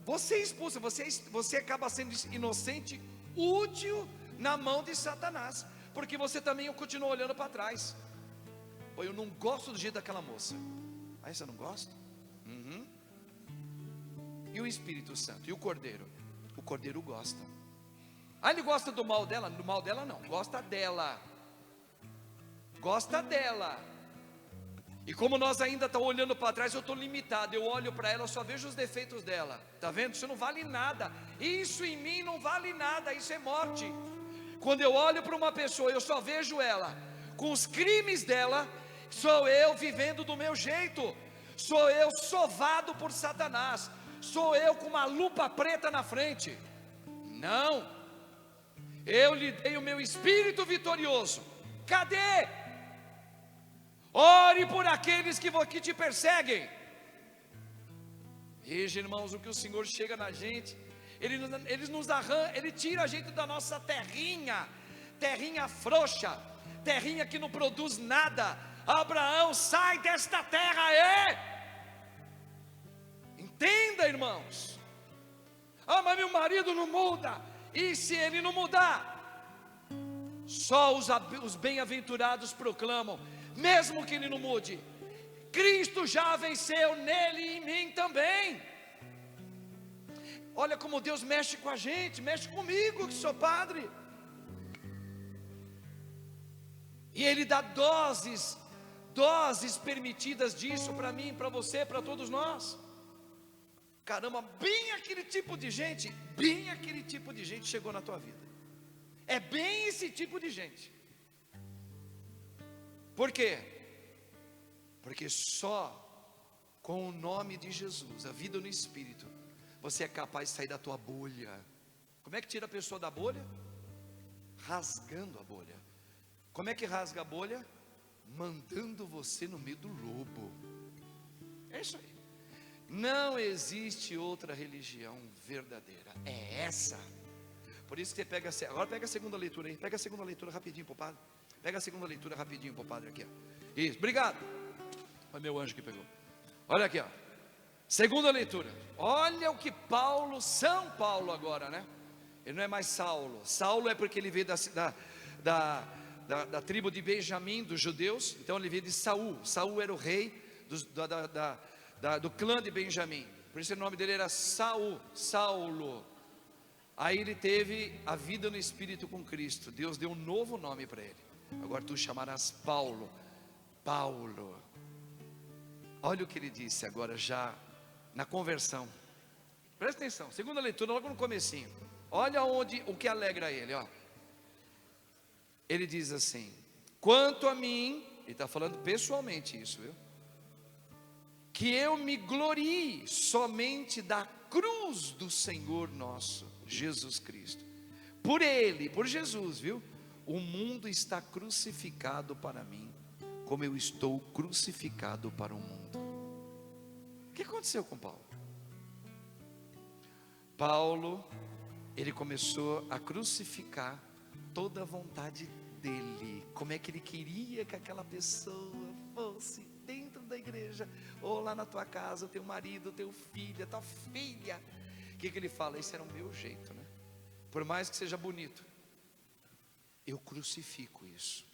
Você expulsa, você acaba sendo inocente, útil na mão de Satanás, porque você também continua olhando para trás. Pô, eu não gosto do jeito daquela moça. Aí você não gosta? E o Espírito Santo? E o Cordeiro? O Cordeiro gosta. Ah, ele gosta do mal dela? Do mal dela não, gosta dela. Gosta dela. E como nós ainda estamos olhando para trás, eu estou limitado. Eu olho para ela, eu só vejo os defeitos dela. Está vendo? Isso não vale nada. Isso em mim não vale nada. Isso é morte. Quando eu olho para uma pessoa, eu só vejo ela com os crimes dela. Sou eu vivendo do meu jeito. Sou eu sovado por Satanás. Sou eu com uma lupa preta na frente. Não. Eu lhe dei o meu espírito vitorioso. Cadê? Ore por aqueles que te perseguem. Veja, irmãos, o que o Senhor chega na gente. Ele nos arranca, Ele tira a gente da nossa terrinha frouxa, terrinha que não produz nada. Abraão, sai desta terra, Entenda, irmãos. Ah, mas meu marido não muda. E se ele não mudar? Só os bem-aventurados proclamam, mesmo que ele não mude, Cristo já venceu nele e em mim também. Olha como Deus mexe com a gente, mexe comigo que sou padre. E Ele dá doses permitidas disso para mim, para você, para todos nós. Caramba, bem aquele tipo de gente chegou na tua vida. É bem esse tipo de gente. Por quê? Porque só com o nome de Jesus, a vida no Espírito, você é capaz de sair da tua bolha. Como é que tira a pessoa da bolha? Rasgando a bolha. Como é que rasga a bolha? Mandando você no meio do lobo. É isso aí. Não existe outra religião verdadeira. É essa. Por isso que você pega. Agora pega a segunda leitura aí. Pega a segunda leitura rapidinho pro padre. Pega a segunda leitura rapidinho pro padre aqui, ó. Isso, obrigado. Olha meu anjo que pegou. Olha aqui, ó. Segunda leitura. Olha o que São Paulo agora, né? Ele não é mais Saulo. Saulo é porque ele veio da tribo de Benjamim, dos judeus. Então ele veio de Saul. Saul era o rei do clã de Benjamim. Por isso o nome dele era Saulo. Aí ele teve a vida no Espírito com Cristo. Deus deu um novo nome para ele. Agora tu chamarás Paulo. Olha o que ele disse agora já na conversão. Presta atenção, segunda leitura, logo no comecinho. Olha o que alegra ele, ó. Ele diz assim: quanto a mim, ele está falando pessoalmente isso, viu? Que eu me glorie somente da cruz do Senhor nosso Jesus Cristo. Por Ele, por Jesus, viu? O mundo está crucificado para mim, como eu estou crucificado para o mundo. O que aconteceu com Paulo? Paulo, ele começou a crucificar toda a vontade dele. Como é que ele queria que aquela pessoa fosse dentro da igreja, ou lá na tua casa, o teu marido, o teu filho, a tua filha. O que ele fala? Esse era o meu jeito, né? Por mais que seja bonito, eu crucifico isso.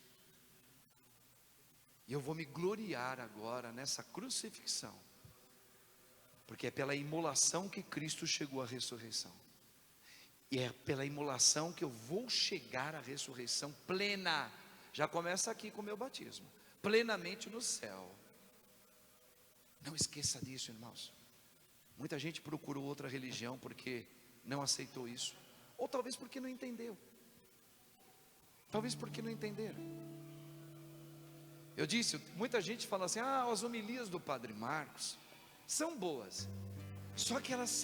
E eu vou me gloriar agora nessa crucifixão, porque é pela imolação que Cristo chegou à ressurreição. E é pela imolação que eu vou chegar à ressurreição plena. Já começa aqui com o meu batismo, plenamente no céu. Não esqueça disso, irmãos. Muita gente procurou outra religião porque não aceitou isso, ou talvez porque não entendeu. Talvez porque não entenderam. Eu disse, muita gente fala assim: as homilias do Padre Marcos são boas, só que elas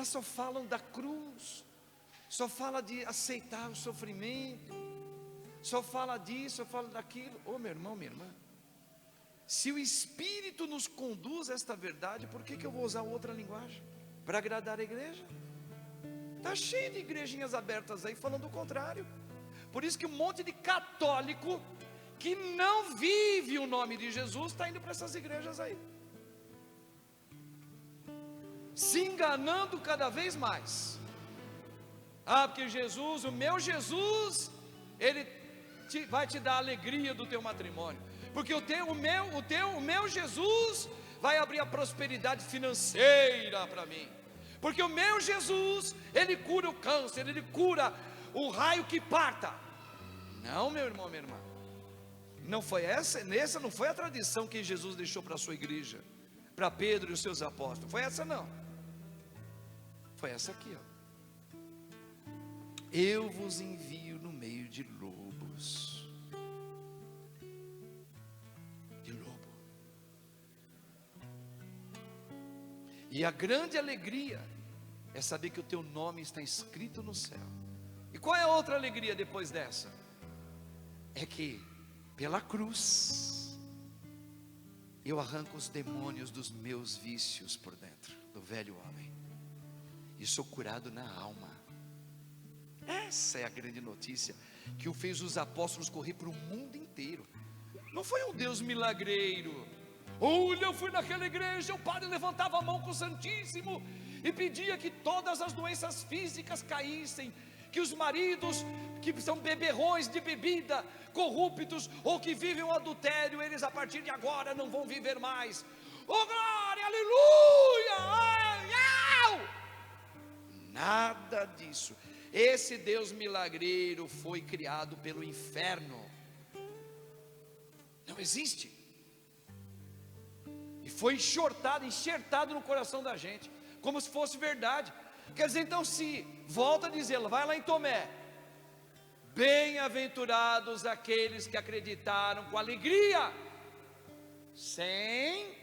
só falam da cruz, só fala de aceitar o sofrimento, só fala disso, só fala daquilo. Meu irmão, minha irmã, se o Espírito nos conduz a esta verdade, por que eu vou usar outra linguagem? Para agradar a igreja? Está cheio de igrejinhas abertas aí falando o contrário. Por isso que um monte de católico que não vive o nome de Jesus está indo para essas igrejas aí, se enganando cada vez mais. Porque Jesus, o meu Jesus, Ele vai te dar a alegria do teu matrimônio, porque o meu Jesus vai abrir a prosperidade financeira para mim. Porque o meu Jesus, Ele cura o câncer, Ele cura o raio que parta. Não, meu irmão, minha irmã. Não foi essa não foi a tradição que Jesus deixou para a sua igreja, para Pedro e os seus apóstolos. Foi essa não. Foi essa aqui, ó. Eu vos envio no meio de lobos. De lobo. E a grande alegria é saber que o teu nome está escrito no céu. E qual é a outra alegria depois dessa? É que pela cruz eu arranco os demônios dos meus vícios por dentro, do velho homem, e sou curado na alma. Essa é a grande notícia que o fez os apóstolos correr para o mundo inteiro. Não foi um Deus milagreiro. Olha, eu fui naquela igreja, o padre levantava a mão com o Santíssimo e pedia que todas as doenças físicas caíssem, que os maridos que são beberrões de bebida, corruptos ou que vivem o adultério, eles a partir de agora não vão viver mais. Oh glória, aleluia, ai, au! Nada disso. Esse Deus milagreiro foi criado pelo inferno. Não existe. E foi enxertado no coração da gente, como se fosse verdade. Quer dizer, então, se volta a dizê-lo, vai lá em Tomé: bem-aventurados aqueles que acreditaram com alegria, sem.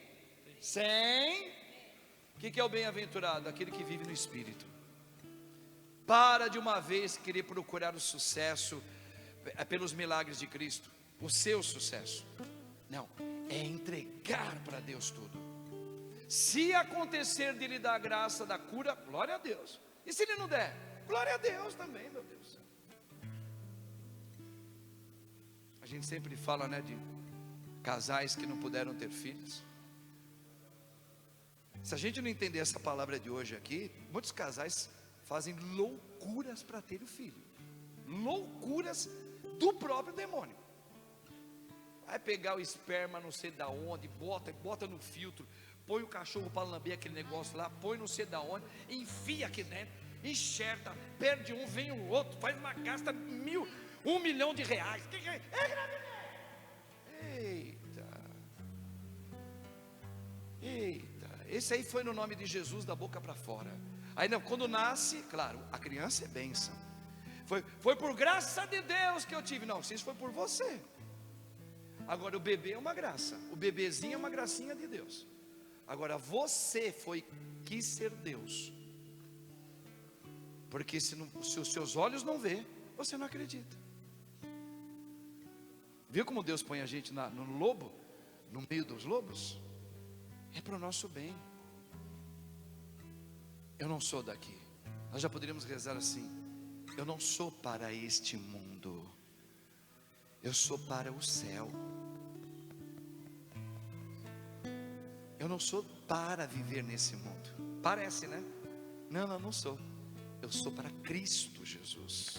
O que é o bem-aventurado? Aquele que vive no Espírito. Para de uma vez querer procurar o sucesso pelos milagres de Cristo, o seu sucesso. Não, é entregar para Deus tudo. Se acontecer de lhe dar a graça da cura, glória a Deus. E se ele não der, glória a Deus também, meu Deus. A gente sempre fala, né, de casais que não puderam ter filhos. Se a gente não entender essa palavra de hoje aqui, muitos casais fazem loucuras para ter o filho. Loucuras do próprio demônio. Vai pegar o esperma não sei da onde, bota no filtro, põe o cachorro para lamber aquele negócio lá, põe não sei da onde, enfia aqui dentro, enxerta, perde um, vem o outro, faz uma gasta R$1 milhão. É gravidez. Eita, esse aí foi no nome de Jesus da boca para fora. Aí não, quando nasce, claro, a criança é bênção. Foi por graça de Deus que eu tive. Não, isso foi por você. Agora o bebê é uma graça, o bebezinho é uma gracinha de Deus. Agora você quis ser Deus. Porque se os seus olhos não vê, você não acredita. Viu como Deus põe a gente no lobo, no meio dos lobos? É para o nosso bem. Eu não sou daqui. Nós já poderíamos rezar assim: eu não sou para este mundo, eu sou para o céu. Eu não sou para viver nesse mundo. Parece, né? Não sou. Eu sou para Cristo Jesus.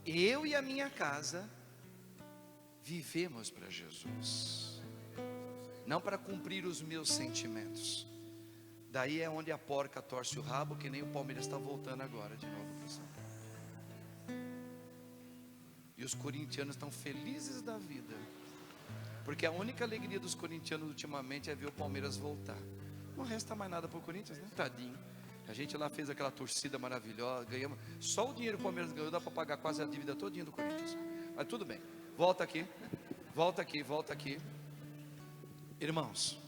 Eu e a minha casa vivemos para Jesus, não para cumprir os meus sentimentos. Daí é onde a porca torce o rabo, que nem o Palmeiras está voltando agora de novo para São Paulo. E os corintianos estão felizes da vida, porque a única alegria dos corintianos ultimamente é ver o Palmeiras voltar. Não resta mais nada para o Corinthians, né? Tadinho. A gente lá fez aquela torcida maravilhosa, ganhamos. Só o dinheiro que o Palmeiras ganhou dá para pagar quase a dívida todinha do Corinthians. Mas tudo bem. Volta aqui. Irmãos,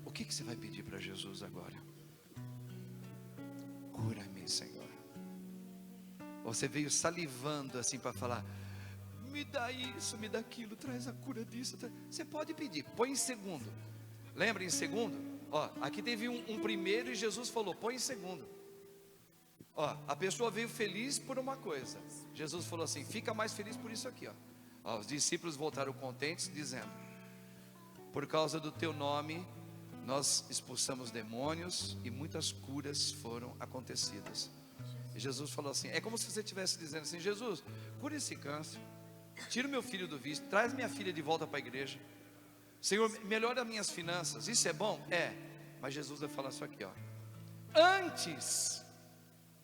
o que você vai pedir para Jesus agora? Cura-me, Senhor. Você veio salivando assim para falar: me dá isso, me dá aquilo, traz a cura disso. Você pode pedir, põe em segundo. Lembra em segundo? Ó, aqui teve um primeiro e Jesus falou: põe em segundo. Ó, a pessoa veio feliz por uma coisa. Jesus falou assim: fica mais feliz por isso aqui, ó. Ó, os discípulos voltaram contentes, dizendo: por causa do teu nome nós expulsamos demônios e muitas curas foram acontecidas. E Jesus falou assim: é como se você estivesse dizendo assim: Jesus, cura esse câncer, tira o meu filho do vício, traz minha filha de volta para a igreja. Senhor, melhora as minhas finanças. Isso é bom? É. Mas Jesus vai falar isso aqui, ó. Antes,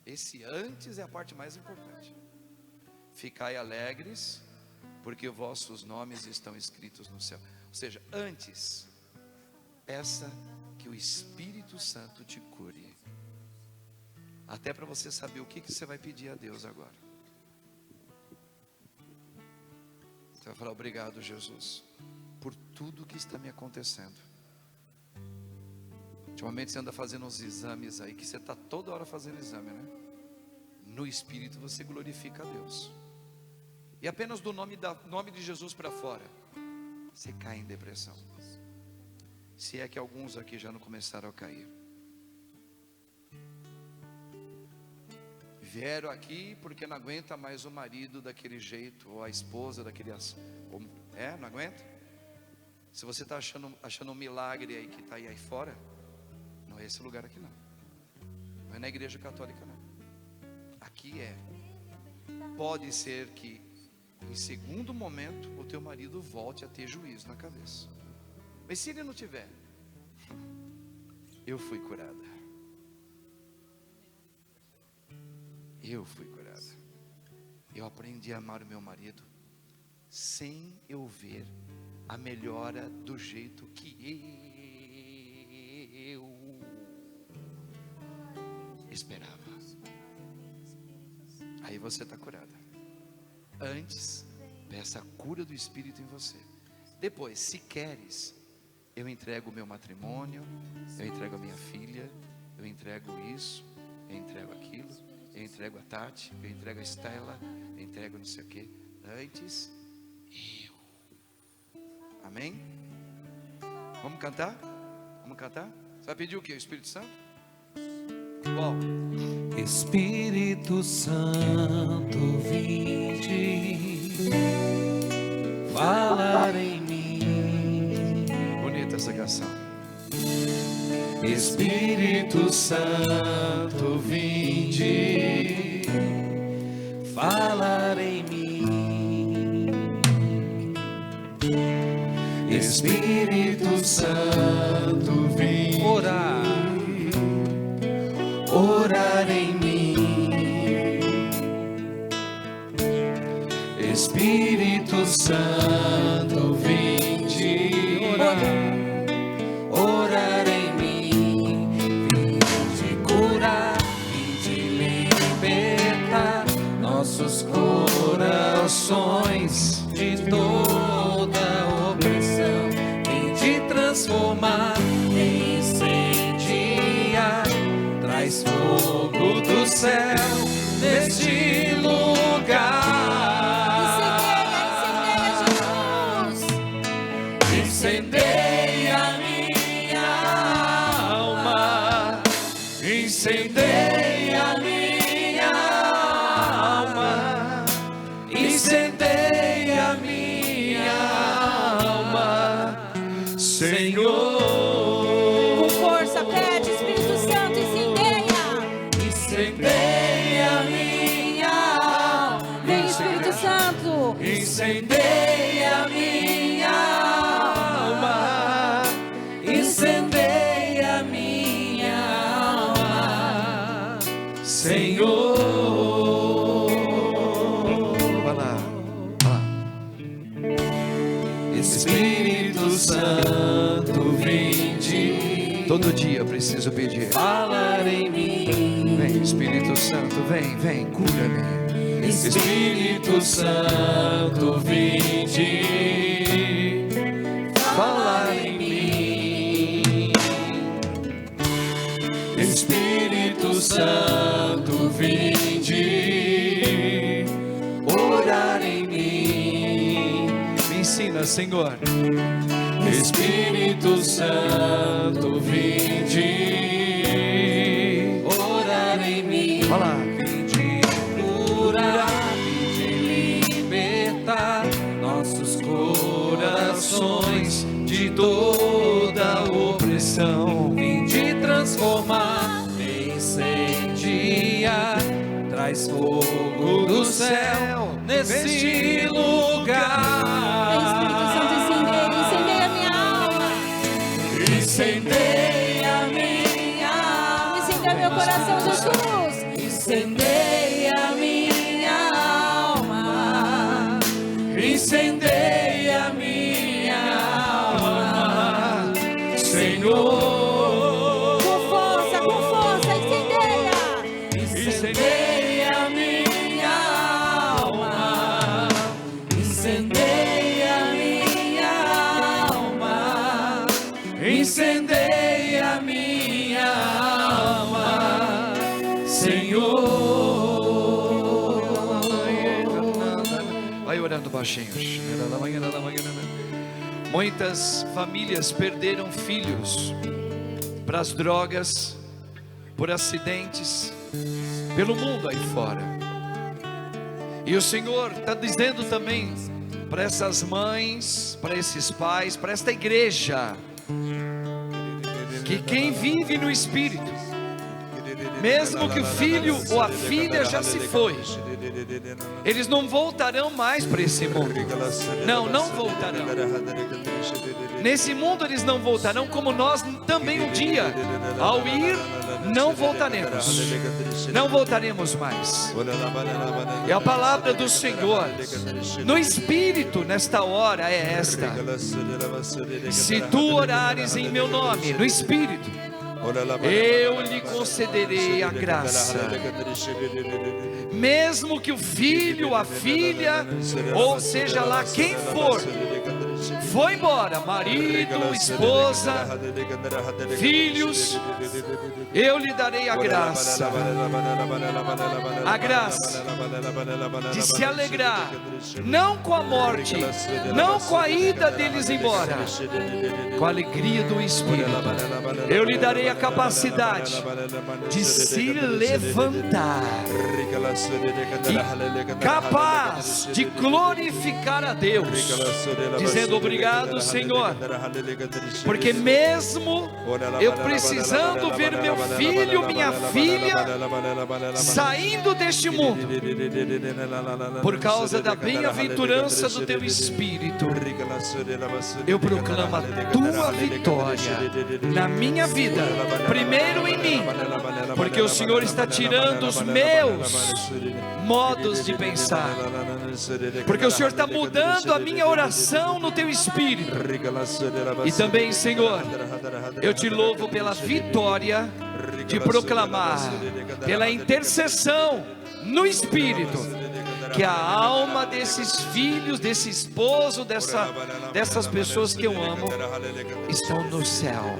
esse antes é a parte mais importante. Ficai alegres, porque vossos nomes estão escritos no céu. Ou seja, antes, peça que o Espírito Santo te cure. Até para você saber o que você vai pedir a Deus agora. Você vai falar: obrigado, Jesus, por tudo que está me acontecendo. Ultimamente você anda fazendo uns exames aí, que você está toda hora fazendo exame, né? No Espírito você glorifica a Deus. E apenas do nome de Jesus para fora, você cai em depressão. Se é que alguns aqui já não começaram a cair. Vieram aqui porque não aguenta mais o marido daquele jeito, ou a esposa daquele... não aguenta? Se você está achando um milagre aí que está aí fora, não é esse lugar aqui não. Não é na igreja católica não. Aqui é. Pode ser que em segundo momento o teu marido volte a ter juízo na cabeça. Mas se ele não tiver, eu fui curada. Eu fui curada. Eu aprendi a amar o meu marido sem eu ver a melhora do jeito que eu esperava. Aí você está curada. Antes, peça a cura do Espírito em você. Depois, se queres, eu entrego o meu matrimônio, eu entrego a minha filha, eu entrego isso, eu entrego aquilo, eu entrego a Tati, eu entrego a Estela, eu entrego não sei o que. Antes, eu. Amém? Vamos cantar? Vamos cantar? Você vai pedir o que? O Espírito Santo? Qual? Espírito Santo, vinde falar em mim. Bonita essa canção. Espírito Santo, vinde falar em mim. Espírito Santo, vinde orar em mim. Espírito Santo, vinde orar em mim. Vinde curar, vinde libertar nossos corações de toda opressão. Vinde transformar, incendiar, traz fogo do céu neste lugar. Incendeia minha alma, incendeia minha alma, incendeia minha alma, Senhor. Com força, pede, Espírito Santo, Incendeia minha alma. vem, Espírito Santo. Incendeia minha alma, incendeia minha alma, Senhor. Vai lá. Espírito Santo, vinde. Todo dia eu preciso pedir. Falar em mim. Vem, Espírito Santo, vem, cura-me. Espírito Santo, vinde falar em mim. Espírito Santo, vinde orar em mim. Me ensina, Senhor. Espírito Santo, vinde orar em mim. Vai lá. Vinde curar, vinde libertar nossos corações de toda opressão. Vinde transformar, incendiar, traz fogo do céu nesse lugar. Vem, Espírito Santo, incendeia minha alma. incendeia minha alma, Senhor. Com força, incendeia. Incendeia minha alma, incendeia minha alma, incendeia minha alma, Senhor. Vai orando baixinho. Muitas famílias perderam filhos para as drogas, por acidentes, pelo mundo aí fora. E o Senhor está dizendo também para essas mães, para esses pais, para esta igreja, que quem vive no Espírito, mesmo que o filho ou a filha já se foi, eles não voltarão mais para esse mundo. Não voltarão. Nesse mundo eles não voltarão, como nós também um dia, ao ir, não voltaremos mais. E a palavra do Senhor no Espírito nesta hora é esta: se tu orares em meu nome, no Espírito, eu lhe concederei a graça. Mesmo que o filho, a filha, ou seja lá quem for, foi embora, marido, esposa, filhos, eu lhe darei a graça de se alegrar, não com a morte, não com a ida deles embora, com a alegria do Espírito. Eu lhe darei a capacidade de se levantar e capaz de glorificar a Deus, dizendo: obrigado, Senhor, porque mesmo eu precisando ver meu filho, minha filha saindo deste mundo, por causa da bem-aventurança do teu Espírito, eu proclamo a tua vitória na minha vida, primeiro em mim, porque o Senhor está tirando os meus modos de pensar, porque o Senhor está mudando a minha oração no teu Espírito. E também, Senhor, eu te louvo pela vitória de proclamar, pela intercessão no Espírito, que a alma desses filhos, desse esposo, dessas pessoas que eu amo, estão no céu.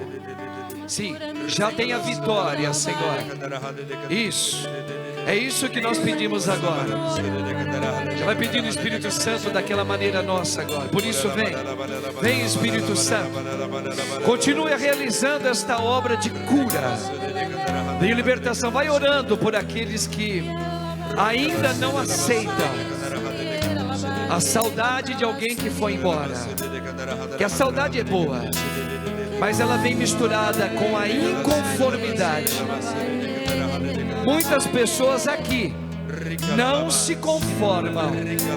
Sim, já tem a vitória, Senhor. Isso, é isso que nós pedimos agora. Já vai pedindo o Espírito Santo daquela maneira nossa agora. Por isso vem Espírito Santo, continue realizando esta obra de cura, de libertação. Vai orando por aqueles que ainda não aceitam a saudade de alguém que foi embora, que a saudade é boa, mas ela vem misturada com a inconformidade. Muitas pessoas aqui não se conformam.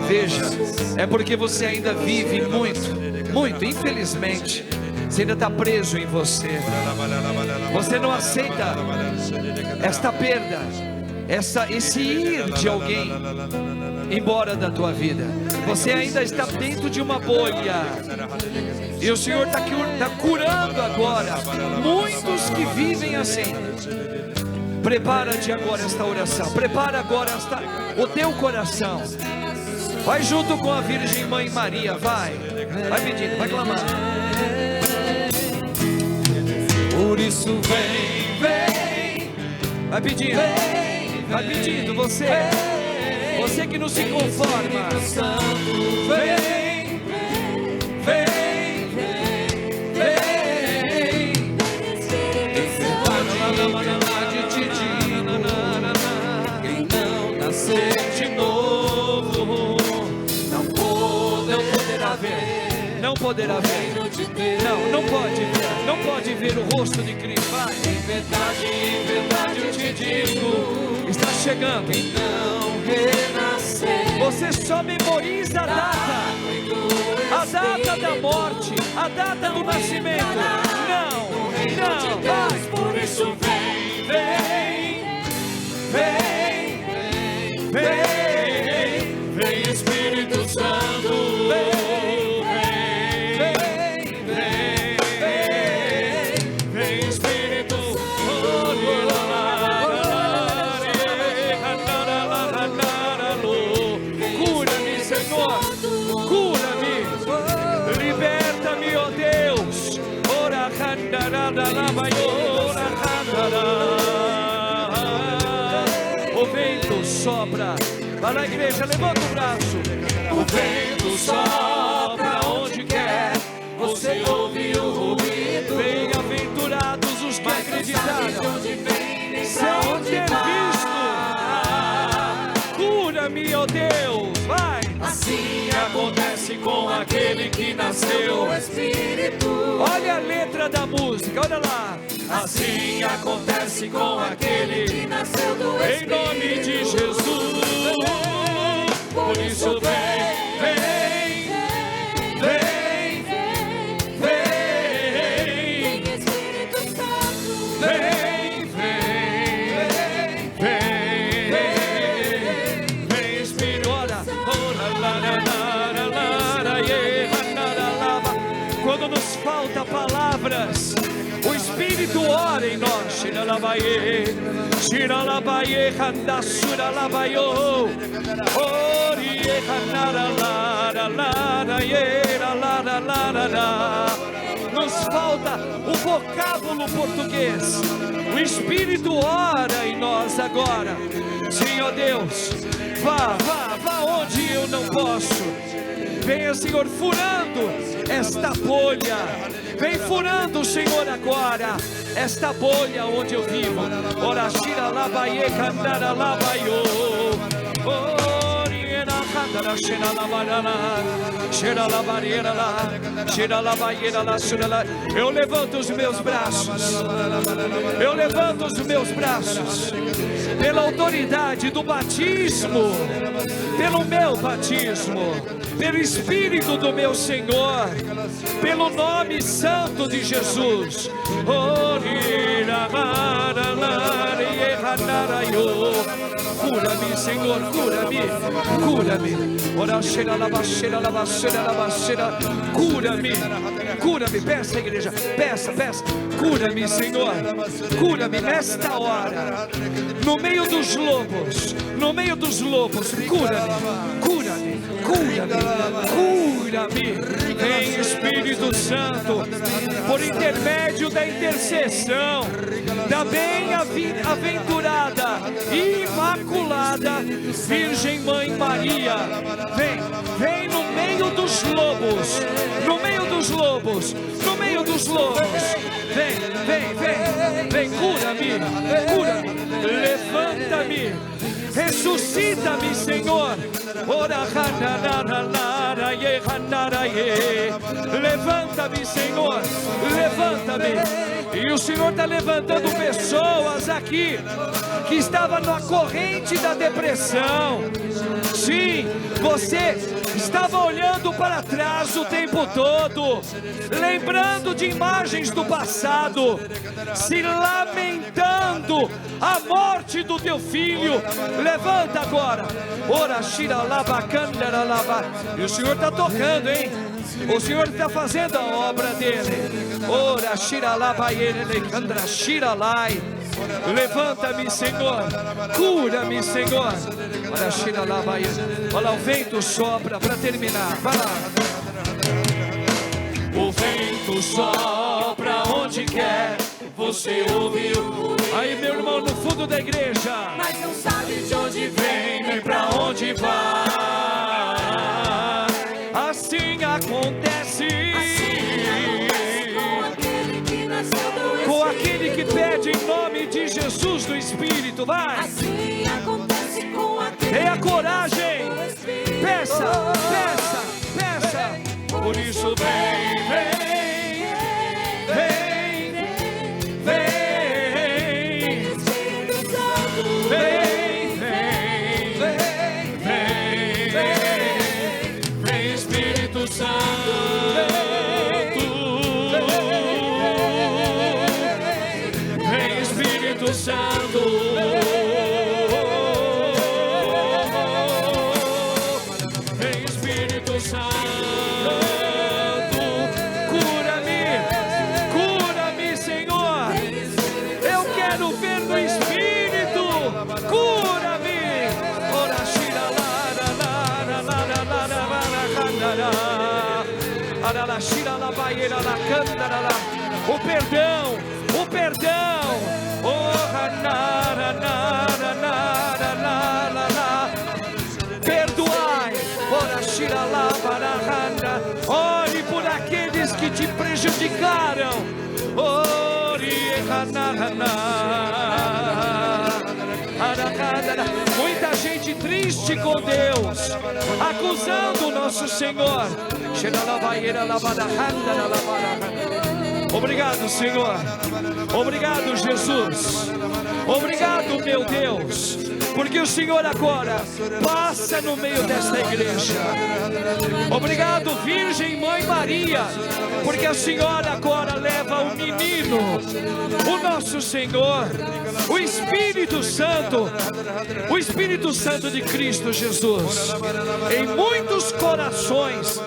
Veja, é porque você ainda vive muito, infelizmente. Você ainda está preso em você. Você não aceita esta perda, esse ir de alguém embora da tua vida. Você ainda está dentro de uma bolha. E o Senhor está curando agora muitos que vivem assim. Prepara-te agora esta oração. Prepara agora o teu coração. Vai junto com a Virgem Mãe Maria. Vai pedindo, vai clamando. Por isso vem. Vai pedindo. Vai pedindo. Você que não se conforma. Vem. Quem não nascer de novo não poderá ver. Não poderá ver. Não pode ver o rosto de Cristo. Vai. Em verdade eu te digo, está chegando. quem não renascer, Você só memoriza a data da morte, a data do nascimento. Não, vai. por isso vem Espírito Santo, O vento sopra. Vai na igreja, levanta o braço. O vento sopra onde quer. Você ouve o ruído. Bem-aventurados os que acreditaram sem ter visto. Cura-me, ó Deus, vai. Assim acontece com aquele que nasceu do Espírito. Olha a letra da música, olha lá. Assim acontece com aquele que nasceu do Em Espírito. nome de Jesus. Por isso vem, vem, vem, vem, Vem, Espírito Santo. vem, vem, vem, vem, Espírito, ora, ora, lara, lara, lara, ye, lara, lava. Quando nos falta palavras, o Espírito ora em nós. Shiralabaye, shiralabaye, handasura labayo, orie, hanara, lara, lara, ye, lara, lara, lara. Nos falta o vocábulo português. O Espírito ora em nós agora. Senhor Deus, vá onde eu não posso. Venha, Senhor, furando esta bolha. Vem furando, Senhor, agora esta bolha onde eu vivo. Ora, shira labaye, candara labayo. Oriena, candara, shira labarala. Shira labareira lá. Shira labaieira lá, shira lá. Eu levanto os meus braços. Eu levanto os meus braços. Pela autoridade do batismo. Pelo meu batismo. Pelo Espírito do meu Senhor, pelo nome santo de Jesus. Cura-me, Senhor, cura-me, cura-me. Cura-me, cura-me. Peça, igreja, peça. Cura-me, Senhor, cura-me nesta hora. No meio dos lobos, cura-me. Cura-me, vem Espírito Santo, por intermédio da intercessão da bem-aventurada, imaculada Virgem Mãe Maria. Vem no meio dos lobos, vem, cura-me, levanta-me. Ressuscita-me, Senhor. Levanta-me, Senhor. Levanta-me. E o Senhor está levantando pessoas aqui que estavam na corrente da depressão. Sim, você estava olhando para trás o tempo todo, lembrando de imagens do passado, se lamentando a morte do teu filho. Levanta agora. Ora, shira lava, candara lava. E o Senhor está tocando, hein? O Senhor está fazendo a obra dele. Ora, shira lava, ele candra, shira lai. Levanta-me, Senhor. Cura-me, Senhor. Ora, shira lava, olha lá, o vento sopra para terminar. Vai lá. O vento sopra onde quer. Você ouviu? Aí, meu irmão, no fundo da igreja, Mas não sabe de onde vem, nem pra onde vai. Assim acontece, com aquele que nasceu do Espírito. com aquele que pede em nome de Jesus do Espírito. Vai, Assim acontece com aquele tenha coragem. que nasceu do Espírito. Peça. Por isso vem. Espírito Santo. Vem, Espírito Santo. Vem, Espírito Santo. Vem, Espírito Santo. Cura-me, Senhor. Eu quero ver no Espírito. Cura-me. Ora, shira, lara, lara, lara, lara, lara, candara. Ara, la, shira, la, baieira, la, candara, la. o perdão, o perdão. Oh, perdoai, ore por aqueles que te prejudicaram. Muita gente triste com Deus, acusando o nosso Senhor. Obrigado, Senhor. Obrigado, Jesus. Obrigado, meu Deus, porque o Senhor agora passa no meio desta igreja. Obrigado, Virgem Mãe Maria, porque a Senhora agora leva o menino, o nosso Senhor, o Espírito Santo de Cristo Jesus, em muitos corações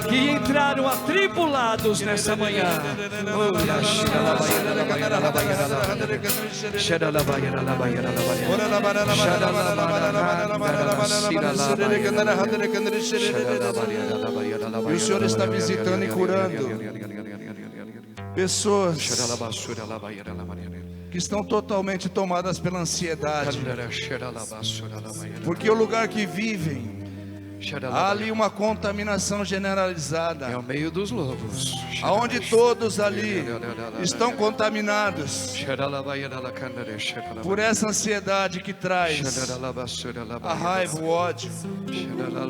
que entraram atribulados nessa manhã. E o Senhor está visitando e curando pessoas que estão totalmente tomadas pela ansiedade, porque o lugar que vivem, há ali uma contaminação generalizada. É o meio dos lobos. Aonde todos ali estão contaminados por essa ansiedade que traz a raiva, o ódio,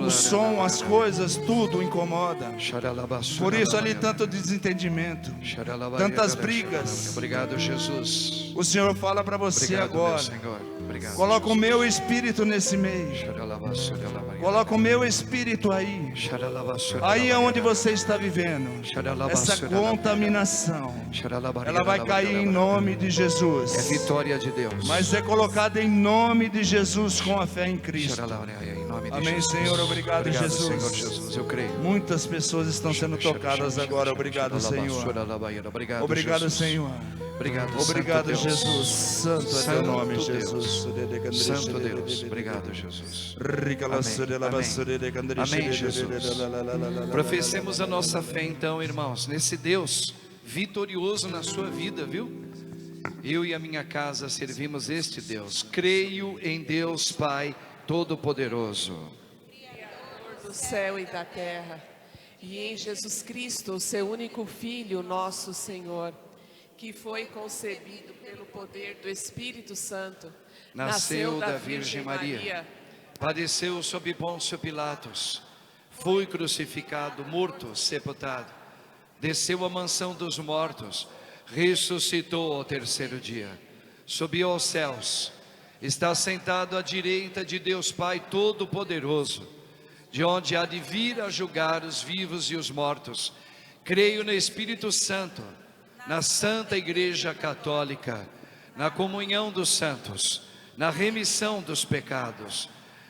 o som, as coisas, tudo incomoda. Por isso ali tanto desentendimento, tantas brigas. Obrigado, Jesus. O Senhor fala para você Obrigado, agora. meu Senhor. Obrigado, Coloca o Jesus. meu espírito nesse meio. Coloca o meu espírito aí. Aí é onde você está vivendo. Essa contaminação, ela vai cair em nome de Jesus. É vitória de Deus. Mas é colocada em nome de Jesus, com a fé em Cristo. Em nome de Amém, Jesus. Senhor. Obrigado, Jesus. Senhor Jesus. Eu creio. Muitas pessoas estão sendo tocadas agora. Obrigado, Senhor. Obrigado, Senhor. Obrigado, Obrigado, Santo Deus. Jesus. Santo é teu nome, Santo Jesus. Santo Deus. Obrigado, Jesus. Amém, Jesus. Professemos a nossa fé então, irmãos, nesse Deus vitorioso na sua vida, viu? Eu e a minha casa servimos este Deus. Creio em Deus Pai Todo-Poderoso, Criador do céu e da terra, e em Jesus Cristo, o seu único Filho, nosso Senhor, que foi concebido pelo poder do Espírito Santo, nasceu da Virgem Maria, padeceu sob Pôncio Pilatos, foi crucificado, morto, sepultado, desceu à mansão dos mortos, ressuscitou ao terceiro dia, subiu aos céus, está sentado à direita de Deus Pai Todo-Poderoso, de onde há de vir a julgar os vivos e os mortos. Creio no Espírito Santo, na Santa Igreja Católica, na comunhão dos santos, na remissão dos pecados,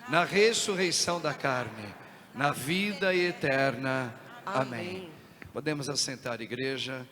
na ressurreição da carne, na vida eterna. Amém. Podemos assentar, igreja.